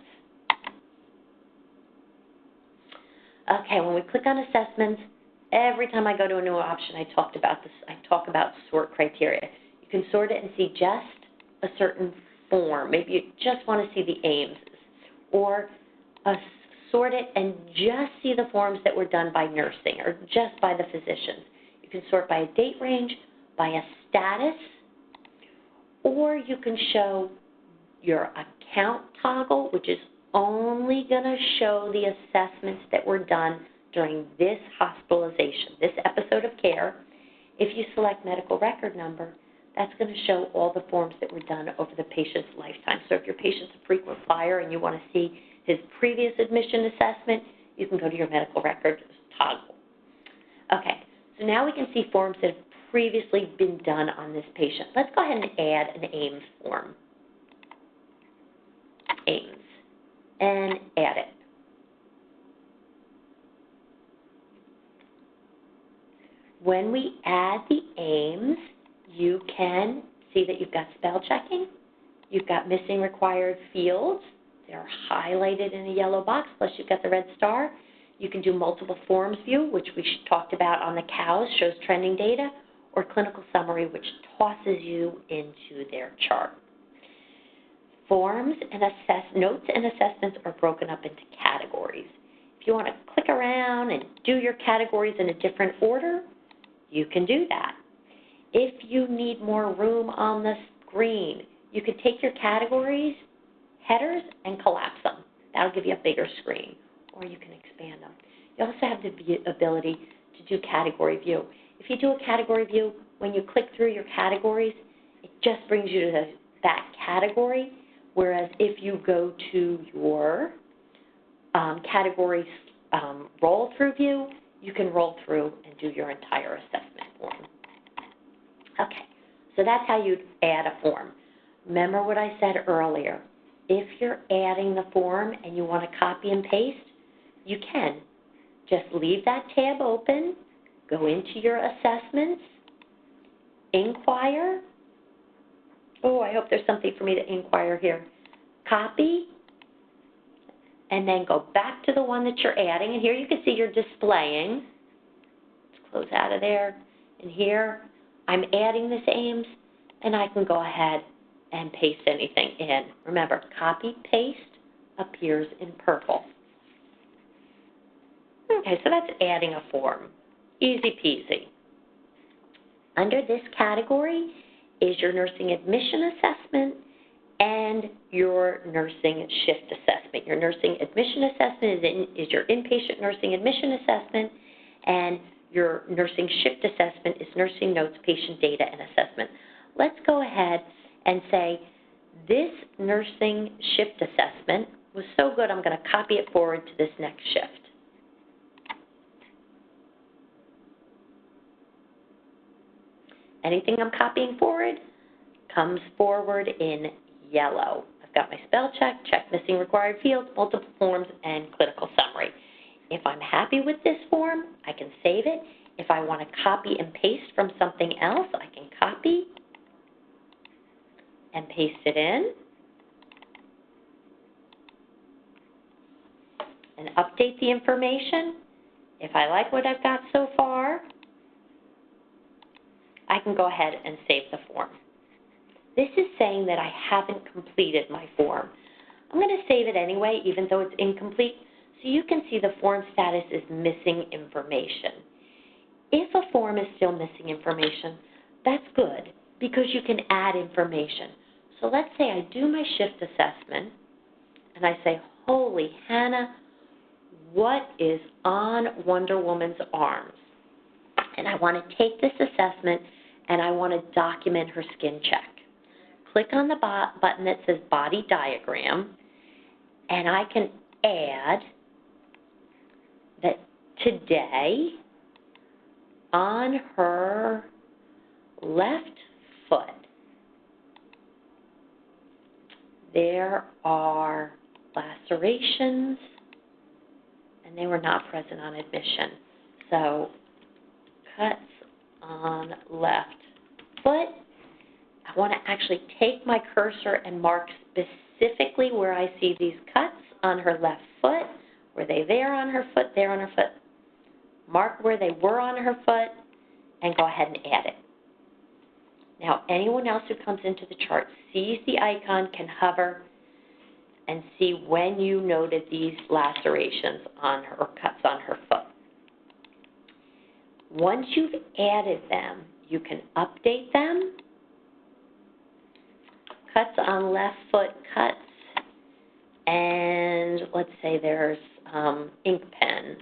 [SPEAKER 1] Okay, when we click on assessments, every time I go to a new option, I talk about sort criteria. You can sort it and see just a certain form. Maybe you just want to see the aims, or sort it and just see the forms that were done by nursing or just by the physicians. You can sort by a date range, by a status, or you can show your account toggle, which is only going to show the assessments that were done during this hospitalization, this episode of care. If you select medical record number, that's going to show all the forms that were done over the patient's lifetime. So if your patient's a frequent flyer and you want to see his previous admission assessment, you can go to your medical record toggle. Okay, so now we can see forms that have previously been done on this patient. Let's go ahead and add an AIMS form. AIMS. And add it. When we add the AIMS, you can see that you've got spell checking, you've got missing required fields. They're highlighted in a yellow box, plus you've got the red star. You can do multiple forms view, which we talked about on the cows, shows trending data, or clinical summary, which tosses you into their chart. Forms and notes and assessments are broken up into categories. If you want to click around and do your categories in a different order, you can do that. If you need more room on the screen, you could take your categories, headers, and collapse them. That'll give you a bigger screen, or you can expand them. You also have the ability to do category view. If you do a category view, when you click through your categories, it just brings you to that category, whereas if you go to your categories roll-through view, you can roll through and do your entire assessment form. Okay, so that's how you'd add a form. Remember what I said earlier. If you're adding the form and you want to copy and paste, you can. Just leave that tab open, go into your assessments, inquire. Oh, I hope there's something for me to inquire here. Copy, and then go back to the one that you're adding. And here you can see you're displaying. Let's close out of there. And here, I'm adding this AIMS, and I can go ahead and paste anything in. Remember, copy, paste appears in purple. Okay, so that's adding a form. Easy peasy. Under this category is your nursing admission assessment and your nursing shift assessment. Your nursing admission assessment is your inpatient nursing admission assessment, and your nursing shift assessment is nursing notes, patient data, and assessment. Let's go ahead and say this nursing shift assessment was so good, I'm going to copy it forward to this next shift. Anything I'm copying forward comes forward in yellow. I've got my spell check, check missing required fields, multiple forms, and clinical summary. If I'm happy with this form, I can save it. If I want to copy and paste from something else, I can copy and paste it in and update the information. If I like what I've got so far, I can go ahead and save the form. This is saying that I haven't completed my form. I'm going to save it anyway, even though it's incomplete, so you can see the form status is missing information. If a form is still missing information, that's good because you can add information. So let's say I do my shift assessment and I say, holy Hannah, what is on Wonder Woman's arms? And I want to take this assessment and I want to document her skin check. Click on the button that says Body Diagram, and I can add that today on her left foot there are lacerations, and they were not present on admission. So cuts on left foot. I want to actually take my cursor and mark specifically where I see these cuts on her left foot Were they there on her foot, there on her foot? Mark where they were on her foot, and go ahead and add it. Now, anyone else who comes into the chart sees the icon, can hover, and see when you noted these lacerations on her, or cuts on her foot. Once you've added them, you can update them. Cuts on left foot cuts, and let's say there's ink pen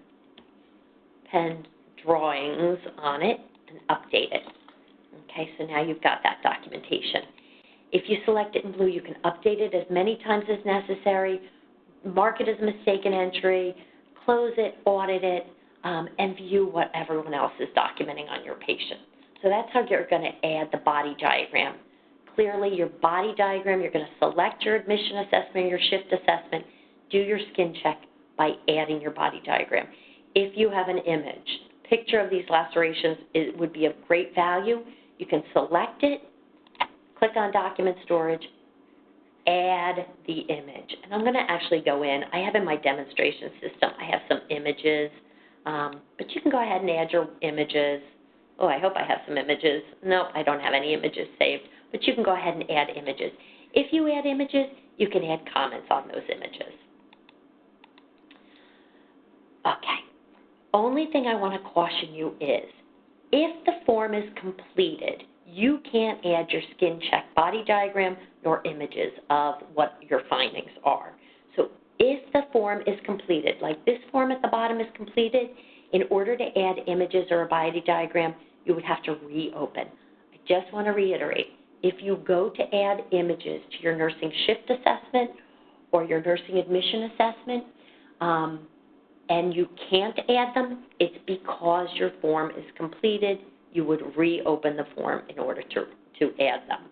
[SPEAKER 1] drawings on it, and update it. Okay, so now you've got that documentation. If you select it in blue, you can update it as many times as necessary, mark it as a mistaken entry, close it, audit it, and view what everyone else is documenting on your patient. So that's how you're going to add the body diagram. Clearly, your body diagram, you're going to select your admission assessment, your shift assessment, do your skin check by adding your body diagram. If you have an image, picture of these lacerations, it would be of great value. You can select it, click on document storage, add the image. And I'm going to actually go in. I have in my demonstration system, I have some images, but you can go ahead and add your images. Oh, I hope I have some images. No, I don't have any images saved, but you can go ahead and add images. If you add images, you can add comments on those images. Okay. Only thing I want to caution you is, if the form is completed, you can't add your skin check body diagram nor images of what your findings are. So if the form is completed, like this form at the bottom is completed, in order to add images or a body diagram, you would have to reopen. I just want to reiterate, if you go to add images to your nursing shift assessment or your nursing admission assessment, and you can't add them, it's because your form is completed. You would reopen the form in order to add them.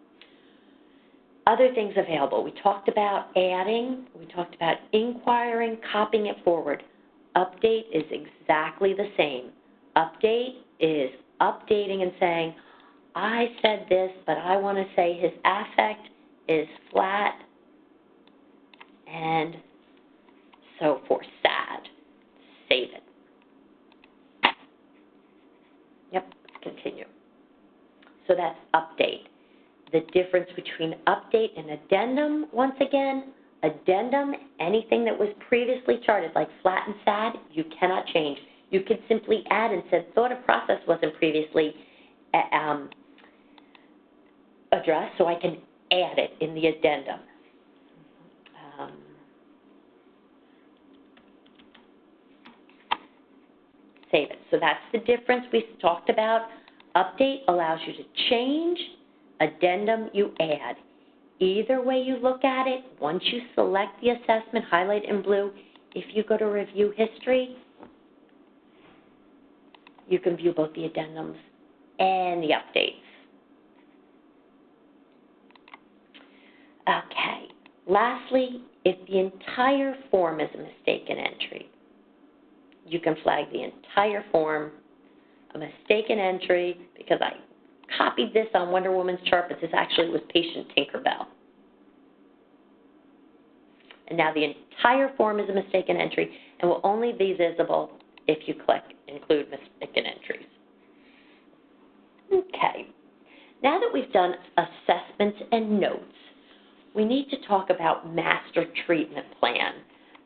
[SPEAKER 1] Other things available. We talked about adding. We talked about inquiring, copying it forward. Update is exactly the same. Update is updating and saying, I said this, but I want to say his affect is flat and so forth, sad. Save it. Yep, let's continue. So that's update. The difference between update and addendum, once again, addendum, anything that was previously charted, like flat and sad, you cannot change. You could simply add and say, thought a process wasn't previously addressed, so I can add it in the addendum. Save it. So that's the difference we talked about. Update allows you to change. Addendum, you add. Either way you look at it, once you select the assessment, highlight in blue, if you go to review history, you can view both the addendums and the updates. Okay. Lastly, if the entire form is a mistaken entry, you can flag the entire form a mistaken entry because I copied this on Wonder Woman's chart, but this actually was patient Tinkerbell. And now the entire form is a mistaken entry and will only be visible if you click Include Mistaken Entries. Okay. Now that we've done assessments and notes, we need to talk about Master Treatment Plan.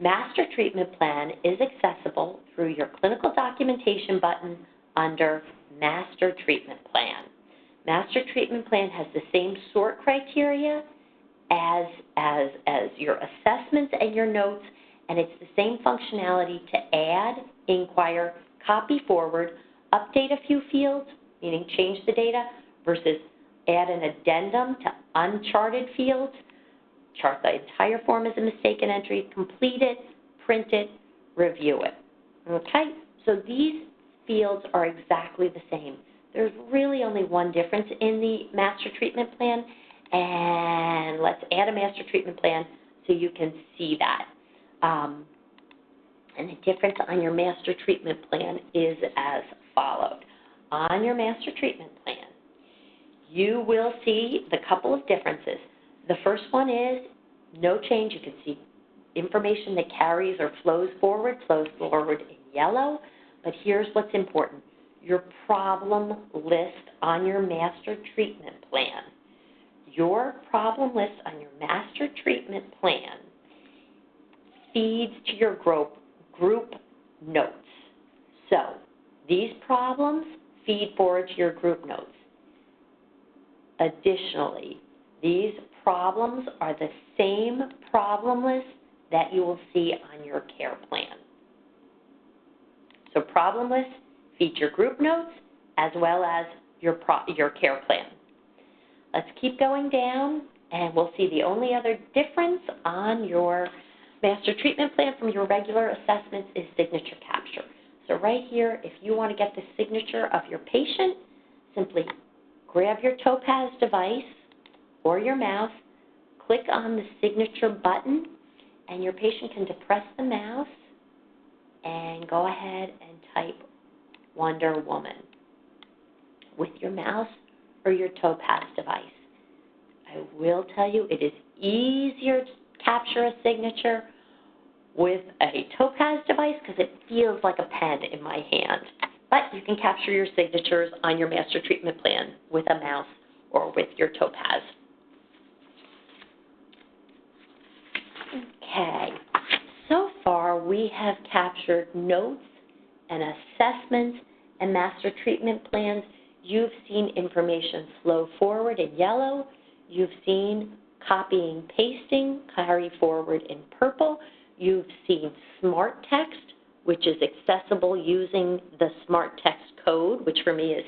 [SPEAKER 1] Master Treatment Plan is accessible through your clinical documentation button under Master Treatment Plan. Master Treatment Plan has the same sort criteria as your assessments and your notes, and it's the same functionality to add, inquire, copy forward, update a few fields, meaning change the data, versus add an addendum to uncharted fields, chart the entire form as a mistaken entry, complete it, print it, review it. Okay? So these fields are exactly the same. There's really only one difference in the Master Treatment Plan, and let's add a Master Treatment Plan so you can see that. And the difference on your Master Treatment Plan is as followed. On your Master Treatment Plan, you will see the couple of differences. The first one is no change. You can see information that carries or flows forward in yellow. But here's what's important. Your problem list on your master treatment plan. Your problem list on your master treatment plan feeds to your group notes. So these problems feed forward to your group notes. Additionally, these problems are the same problem list that you will see on your care plan. So problem lists feed your group notes as well as your care plan. Let's keep going down, and we'll see the only other difference on your master treatment plan from your regular assessments is signature capture. So right here, if you want to get the signature of your patient, simply grab your Topaz device or your mouse, click on the signature button, and your patient can depress the mouse and go ahead and type Wonder Woman with your mouse or your Topaz device. I will tell you it is easier to capture a signature with a Topaz device because it feels like a pen in my hand. But you can capture your signatures on your master treatment plan with a mouse or with your Topaz. Okay, so far we have captured notes and assessments and master treatment plans. You've seen information flow forward in yellow. You've seen copying, pasting, carry forward in purple. You've seen smart text, which is accessible using the smart text code, which for me is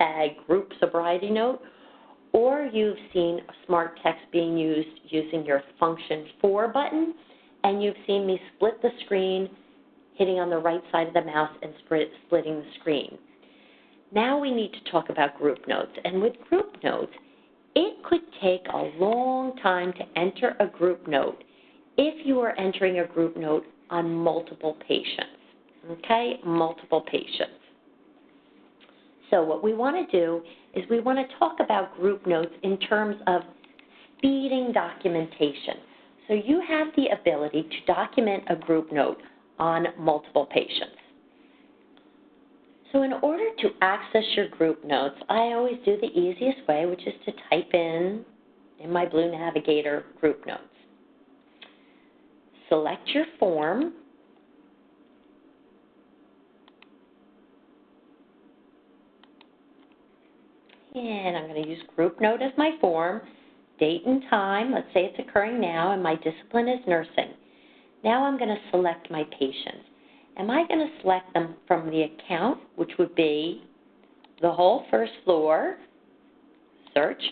[SPEAKER 1] #GroupSobrietyNote, or you've seen smart text being used using your function 4 button, and you've seen me split the screen, hitting on the right side of the mouse and splitting the screen. Now we need to talk about group notes, and with group notes, it could take a long time to enter a group note if you are entering a group note on multiple patients, okay, multiple patients. So what we want to do is we want to talk about group notes in terms of speeding documentation. So you have the ability to document a group note on multiple patients. So in order to access your group notes, I always do the easiest way, which is to type in my Blue Navigator group notes. Select your form. And I'm going to use group note as my form, date and time. Let's say it's occurring now, and my discipline is nursing. Now I'm going to select my patients. Am I going to select them from the account, which would be the whole first floor, search,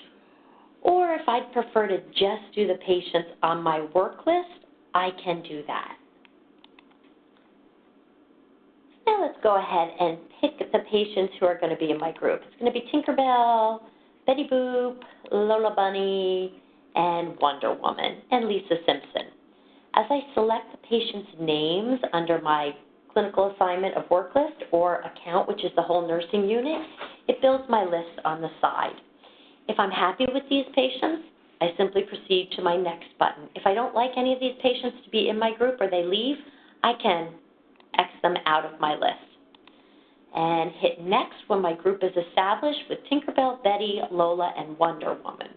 [SPEAKER 1] or if I'd prefer to just do the patients on my work list, I can do that. Now let's go ahead and pick the patients who are going to be in my group. It's going to be Tinkerbell, Betty Boop, Lola Bunny, and Wonder Woman, and Lisa Simpson. As I select the patient's names under my clinical assignment of work list or account, which is the whole nursing unit, it builds my list on the side. If I'm happy with these patients, I simply proceed to my next button. If I don't like any of these patients to be in my group or they leave, I can X them out of my list. And hit next when my group is established with Tinkerbell, Betty, Lola, and Wonder Woman.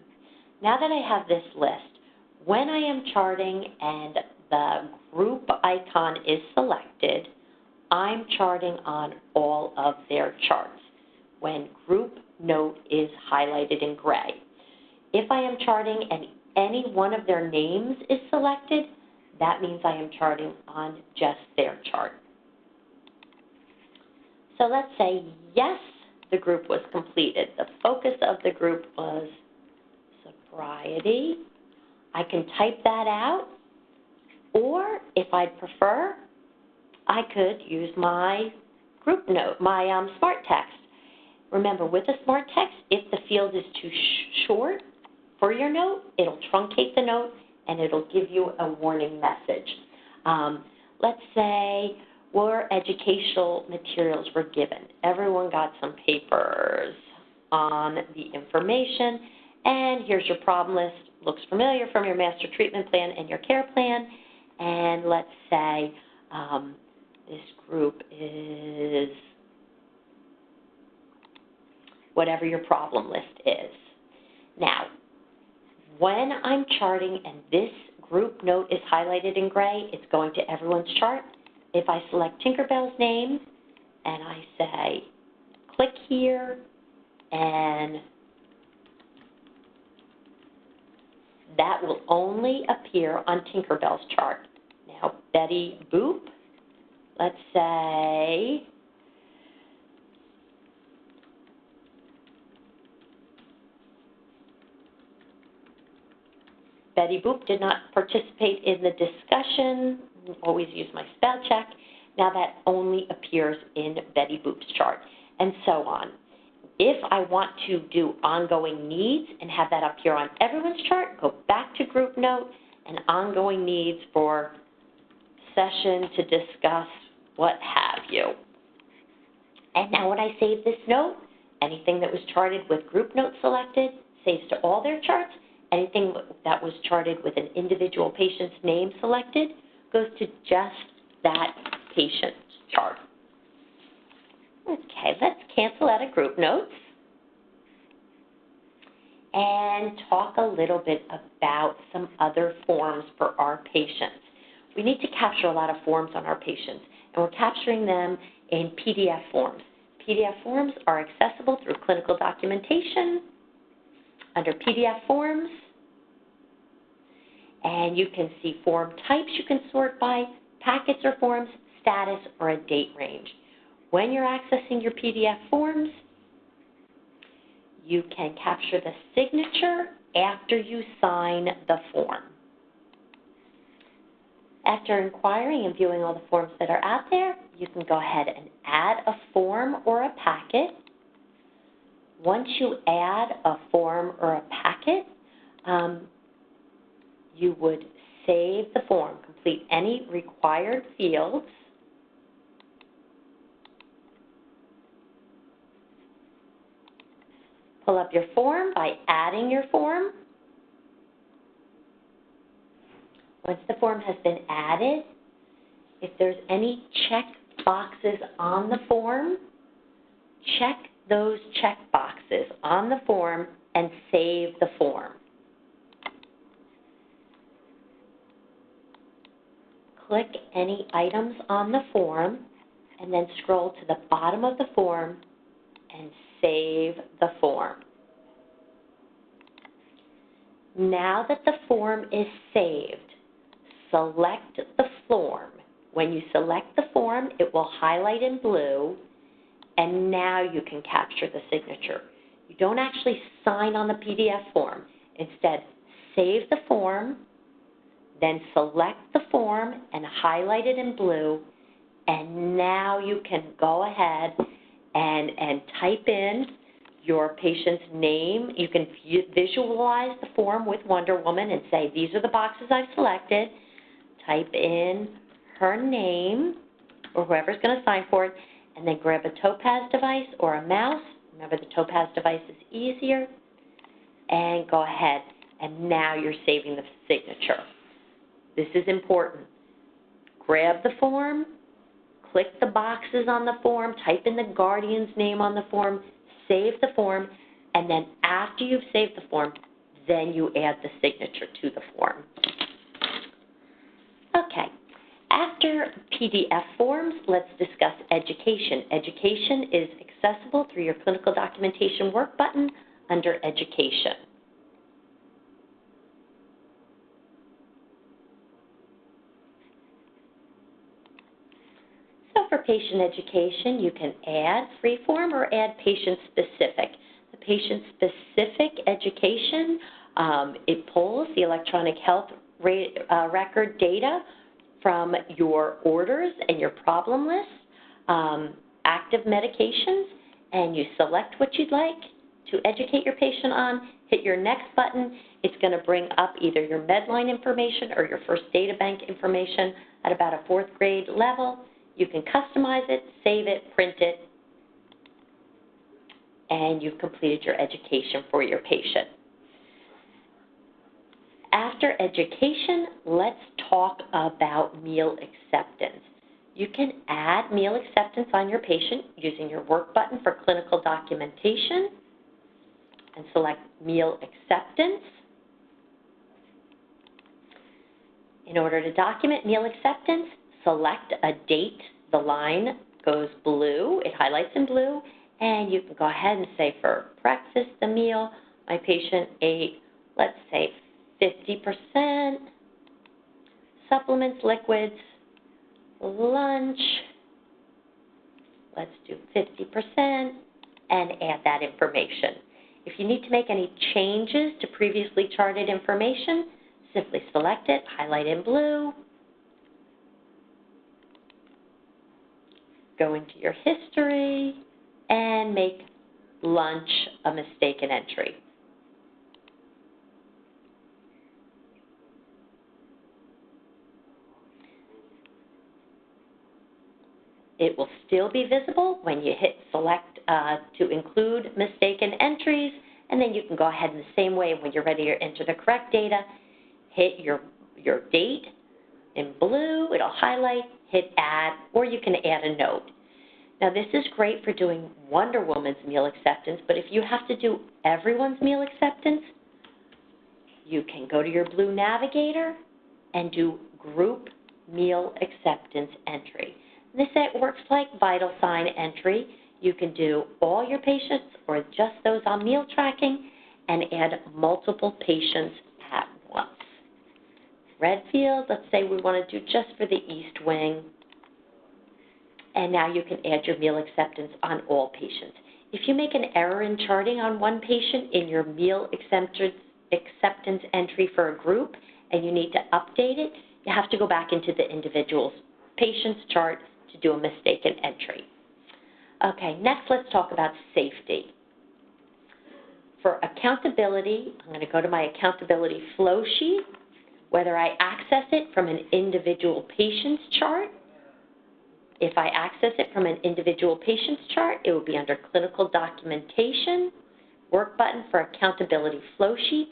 [SPEAKER 1] Now that I have this list, when I am charting and the group icon is selected, I'm charting on all of their charts when group note is highlighted in gray. If I am charting and any one of their names is selected, that means I am charting on just their chart. So let's say, yes, the group was completed. The focus of the group was sobriety. I can type that out, or if I'd prefer, I could use my group note, my smart text. Remember, with a smart text, if the field is too short for your note, it'll truncate the note and it'll give you a warning message. Let's say where educational materials were given. Everyone got some papers on the information, and here's your problem list. Looks familiar from your master treatment plan and your care plan. And let's say this group is whatever your problem list is. Now, when I'm charting and this group note is highlighted in gray, it's going to everyone's chart. If I select Tinkerbell's name and I say click here, and that will only appear on Tinkerbell's chart. Now, Betty Boop, let's say Betty Boop did not participate in the discussion. Always use my spell check. Now that only appears in Betty Boop's chart, and so on. If I want to do ongoing needs and have that appear on everyone's chart, go back to group note and ongoing needs for session to discuss what have you. And now when I save this note, anything that was charted with group note selected saves to all their charts. Anything that was charted with an individual patient's name selected goes to just that patient's chart. Okay, let's cancel out of group notes and talk a little bit about some other forms for our patients. We need to capture a lot of forms on our patients, and we're capturing them in PDF forms. PDF forms are accessible through clinical documentation under PDF forms, and you can see form types you can sort by, packets or forms, status, or a date range. When you're accessing your PDF forms, you can capture the signature after you sign the form. After inquiring and viewing all the forms that are out there, you can go ahead and add a form or a packet. Once you add a form or a packet, you would save the form, complete any required fields, pull up your form by adding your form. Once the form has been added, if there's any check boxes on the form, check those check boxes on the form and save the form. Click any items on the form and then scroll to the bottom of the form and save the form. Now that the form is saved, select the form. When you select the form, it will highlight in blue, and now you can capture the signature. You don't actually sign on the PDF form. Instead, save the form, then select the form and highlight it in blue, and now you can go ahead and type in your patient's name. You can visualize the form with Wonder Woman and say, these are the boxes I've selected. Type in her name or whoever's going to sign for it, and then grab a topaz device or a mouse. Remember, the topaz device is easier. And go ahead, and now you're saving the signature. This is important. Grab the form, click the boxes on the form, type in the guardian's name on the form, save the form, and then after you've saved the form, then you add the signature to the form. Okay. After PDF forms, let's discuss education. Education is accessible through your clinical documentation work button under Education. So for patient education, you can add freeform or add patient-specific. The patient-specific education, it pulls the electronic health record data from your orders and your problem list, active medications, and you select what you'd like to educate your patient on, hit your next button. It's going to bring up either your Medline information or your first data bank information at about a 4th grade level. You can customize it, save it, print it, and you've completed your education for your patient. After After education, let's talk about meal acceptance. You can add meal acceptance on your patient using your work button for clinical documentation and select meal acceptance. In order to document meal acceptance, select a date. The line goes blue, it highlights in blue, and you can go ahead and say for breakfast, the meal, my patient ate, let's say 50%, supplements, liquids, lunch, let's do 50%, and add that information. If you need to make any changes to previously charted information, simply select it, highlight in blue, go into your history, and make lunch a mistaken entry. It will still be visible when you hit select to include mistaken entries, and then you can go ahead in the same way when you're ready to enter the correct data, hit your date in blue, it'll highlight, hit add, or you can add a note. Now this is great for doing Wonder Woman's meal acceptance, but if you have to do everyone's meal acceptance, you can go to your blue navigator and do group meal acceptance entry. This works like vital sign entry. You can do all your patients or just those on meal tracking and add multiple patients at once. Red field, let's say we want to do just for the East Wing. And now you can add your meal acceptance on all patients. If you make an error in charting on one patient in your meal acceptance entry for a group and you need to update it, you have to go back into the individual patient's chart to do a mistaken entry. Okay, next let's talk about safety. For accountability, I'm going to go to my accountability flow sheet. Whether I access it from an individual patient's chart, if I access it from an individual patient's chart, it will be under clinical documentation, work button for accountability flow sheet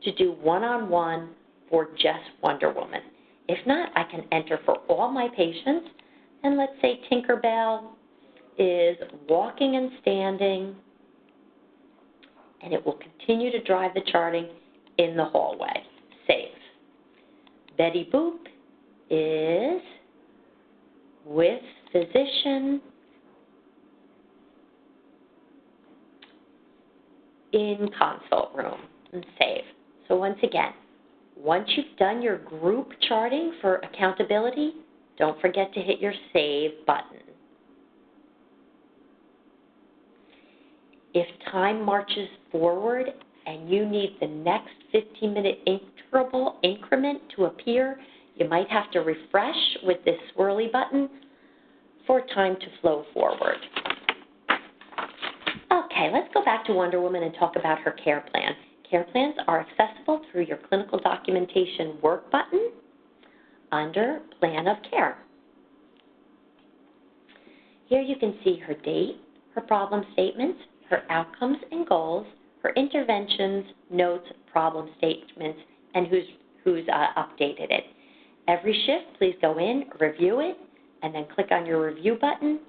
[SPEAKER 1] to do one-on-one for just Wonder Woman. If not, I can enter for all my patients, and let's say Tinkerbell is walking and standing, and it will continue to drive the charting in the hallway. Save. Betty Boop is with physician in consult room, and save. So once again, once you've done your group charting for accountability, don't forget to hit your save button. If time marches forward and you need the next 15-minute increment to appear, you might have to refresh with this swirly button for time to flow forward. Okay, let's go back to Wonder Woman and talk about her care plan. Care plans are accessible through your clinical documentation work button under Plan of Care. Here you can see her date, her problem statements, her outcomes and goals, her interventions, notes, problem statements, and who's updated it. Every shift, please go in, review it, and then click on your review button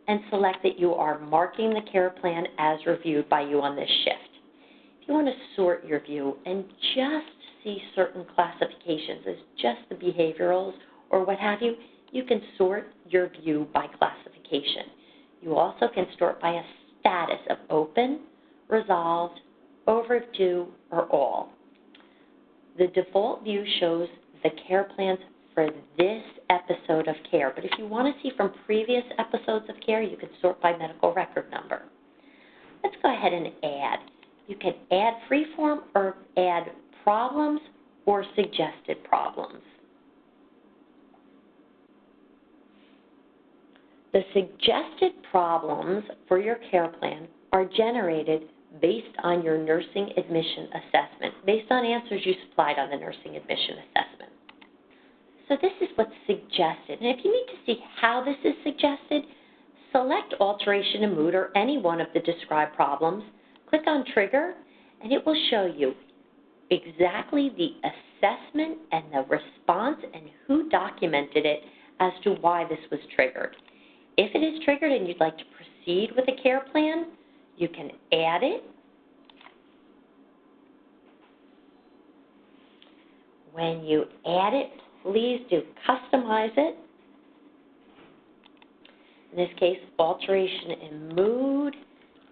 [SPEAKER 1] and select that you are marking the care plan as reviewed by you on this shift. If you want to sort your view and just see certain classifications as just the behaviorals or what have you, you can sort your view by classification. You also can sort by a status of open, resolved, overdue, or all. The default view shows the care plans for this episode of care, but if you want to see from previous episodes of care, you can sort by medical record number. Let's go ahead and add. You can add freeform or add problems or suggested problems. The suggested problems for your care plan are generated based on your nursing admission assessment, based on answers you supplied on the nursing admission assessment. So this is what's suggested. And if you need to see how this is suggested, select alteration in mood or any one of the described problems, click on trigger, and it will show you exactly the assessment and the response and who documented it as to why this was triggered. If it is triggered and you'd like to proceed with a care plan, you can add it. When you add it, please do customize it. In this case, alteration in mood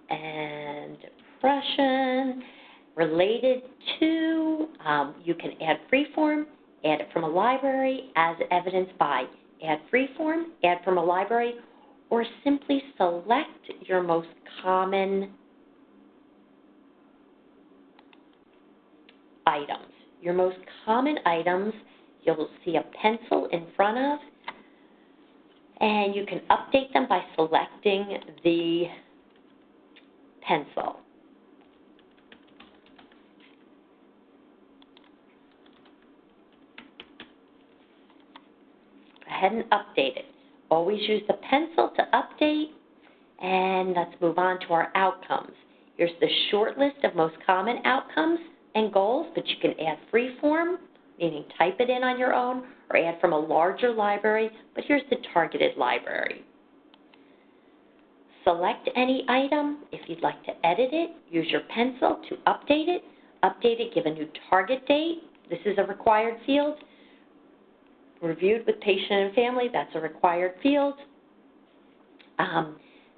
[SPEAKER 1] and depression related to, you can add freeform, add it from a library as evidenced by add freeform, add from a library, or simply select your most common items. Your most common items you'll see a pencil in front of, and you can update them by selecting the pencil. Go ahead and update it. Always use the pencil to update, and let's move on to our outcomes. Here's the short list of most common outcomes and goals, but you can add freeform, meaning type it in on your own, or add from a larger library, but here's the targeted library. Select any item. If you'd like to edit it, use your pencil to update it. Update it, give a new target date. This is a required field. Reviewed with patient and family, that's a required field.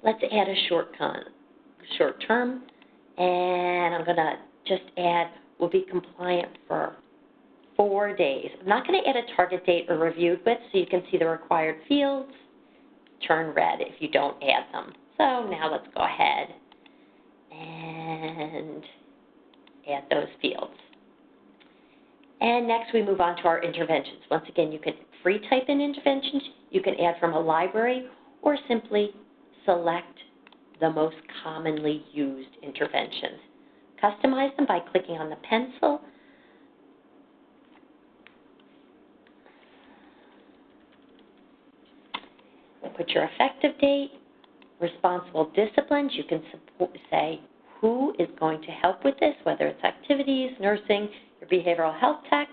[SPEAKER 1] Let's add a short term, and I'm going to just add, will be compliant for 4 days. I'm not going to add a target date or reviewed with, so you can see the required fields turn red if you don't add them. So now let's go ahead and add those fields. And next we move on to our interventions. Once again, you can free type in interventions, you can add from a library, or simply select the most commonly used interventions. Customize them by clicking on the pencil. Put your effective date, responsible disciplines. You can say who is going to help with this, whether it's activities, nursing, your behavioral health techs,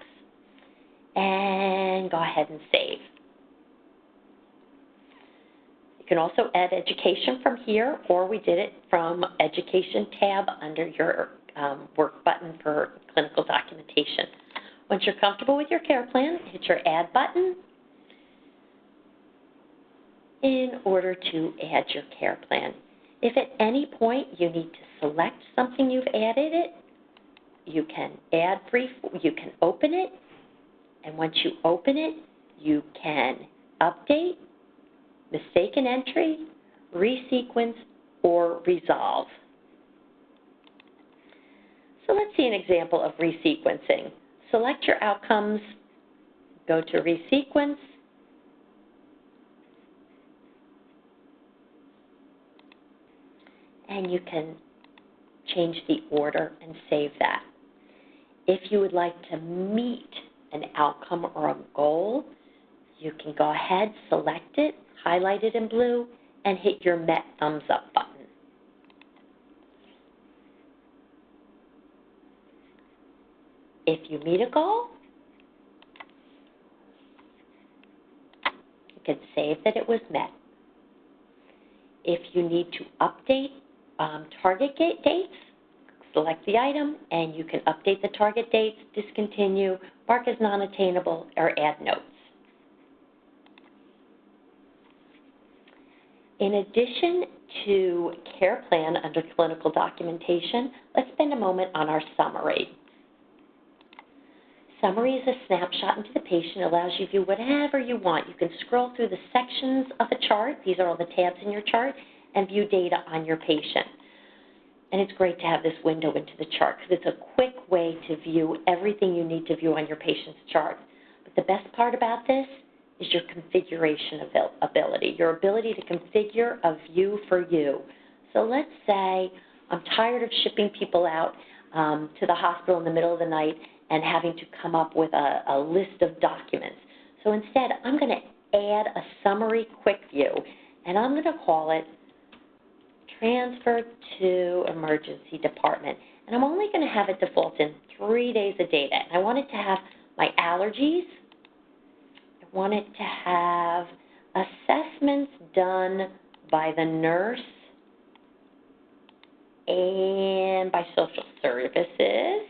[SPEAKER 1] and go ahead and save. You can also add education from here, or we did it from education tab under your work button for clinical documentation. Once you're comfortable with your care plan, hit your add button in order to add your care plan. If at any point you need to select something you've added it, you can you can open it, and once you open it, you can update, mistaken entry, resequence, or resolve. So let's see an example of resequencing. Select your outcomes, go to resequence, and you can change the order and save that. If you would like to meet an outcome or a goal, you can go ahead, select it, highlight it in blue, and hit your Met Thumbs Up button. If you meet a goal, you can save that it was met. If you need to update target dates, select the item, and you can update the target dates, discontinue, mark as non-attainable, or add notes. In addition to care plan under clinical documentation, let's spend a moment on our summary. Summary is a snapshot into the patient. It allows you to do whatever you want. You can scroll through the sections of a chart. These are all the tabs in your chart, and view data on your patient. And it's great to have this window into the chart because it's a quick way to view everything you need to view on your patient's chart. But the best part about this is your configuration ability, your ability to configure a view for you. So let's say I'm tired of shipping people out to the hospital in the middle of the night and having to come up with a list of documents. So instead, I'm going to add a summary quick view, and I'm going to call it transfer to emergency department. And I'm only going to have it default in 3 days of data. And I want it to have my allergies. I want it to have assessments done by the nurse and by social services.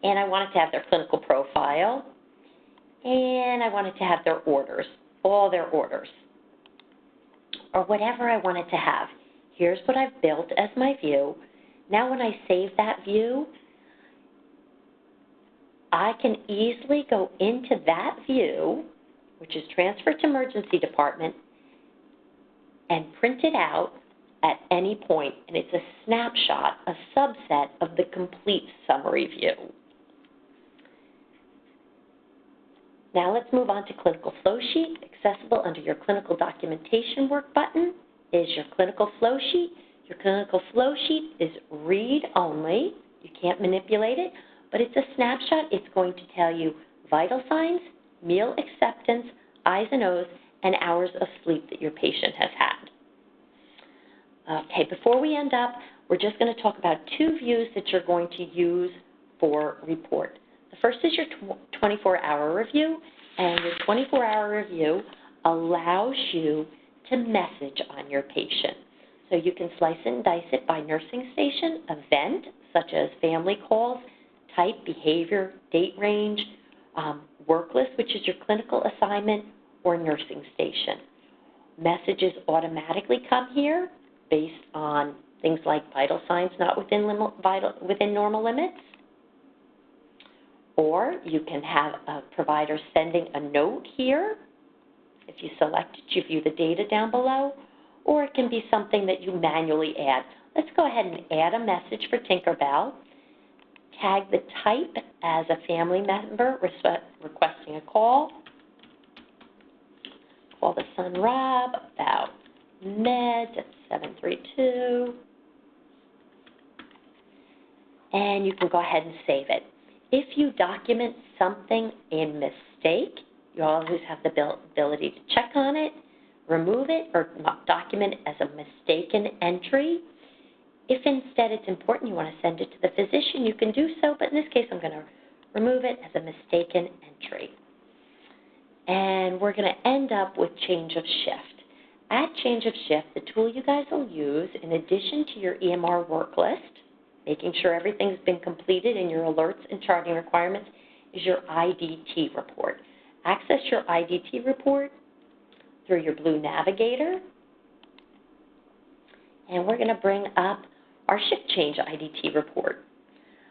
[SPEAKER 1] And I want it to have their clinical profile. And I want it to have their orders, all their orders, or whatever I want it to have. Here's what I've built as my view. Now when I save that view, I can easily go into that view, which is transfer to emergency department, and print it out at any point. And it's a snapshot, a subset of the complete summary view. Now let's move on to clinical flow sheet. Accessible under your clinical documentation work button is your clinical flow sheet. Your clinical flow sheet is read only. You can't manipulate it, but it's a snapshot. It's going to tell you vital signs, meal acceptance, I's and O's, and hours of sleep that your patient has had. Okay, before we end up, we're just going to talk about 2 views that you're going to use for report. The first is your 24-hour review, and your 24-hour review allows you to message on your patient. So you can slice and dice it by nursing station, event, such as family calls, type, behavior, date range, work list, which is your clinical assignment, or nursing station. Messages automatically come here based on things like vital signs not within normal limits. Or you can have a provider sending a note here. If you select it, you view the data down below. Or it can be something that you manually add. Let's go ahead and add a message for Tinkerbell. Tag the type as a family member requesting a call. Call the son Rob about meds at 732. And you can go ahead and save it. If you document something in mistake, you always have the ability to check on it, remove it, or document it as a mistaken entry. If instead it's important, you want to send it to the physician, you can do so, but in this case I'm going to remove it as a mistaken entry. And we're going to end up with change of shift. At change of shift, the tool you guys will use, in addition to your EMR work list, making sure everything's been completed in your alerts and charting requirements, is your IDT report. Access your IDT report through your blue navigator. And we're going to bring up our shift change IDT report.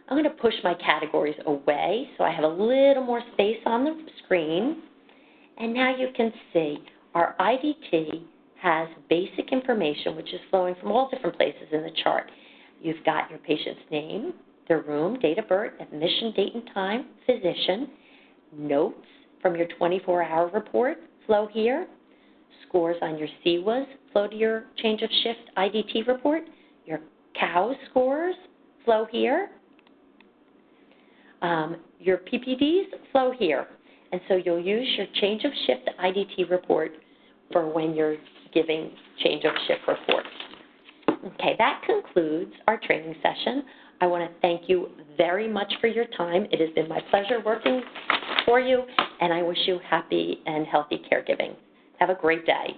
[SPEAKER 1] I'm going to push my categories away so I have a little more space on the screen. And now you can see our IDT has basic information which is flowing from all different places in the chart. You've got your patient's name, their room, date of birth, admission, date and time, physician, notes from your 24-hour report flow here, scores on your CWAs flow to your change of shift IDT report, your COWS scores flow here, your PPDs flow here. And so you'll use your change of shift IDT report for when you're giving change of shift reports. Okay, that concludes our training session. I want to thank you very much for your time. It has been my pleasure working for you, and I wish you happy and healthy caregiving. Have a great day.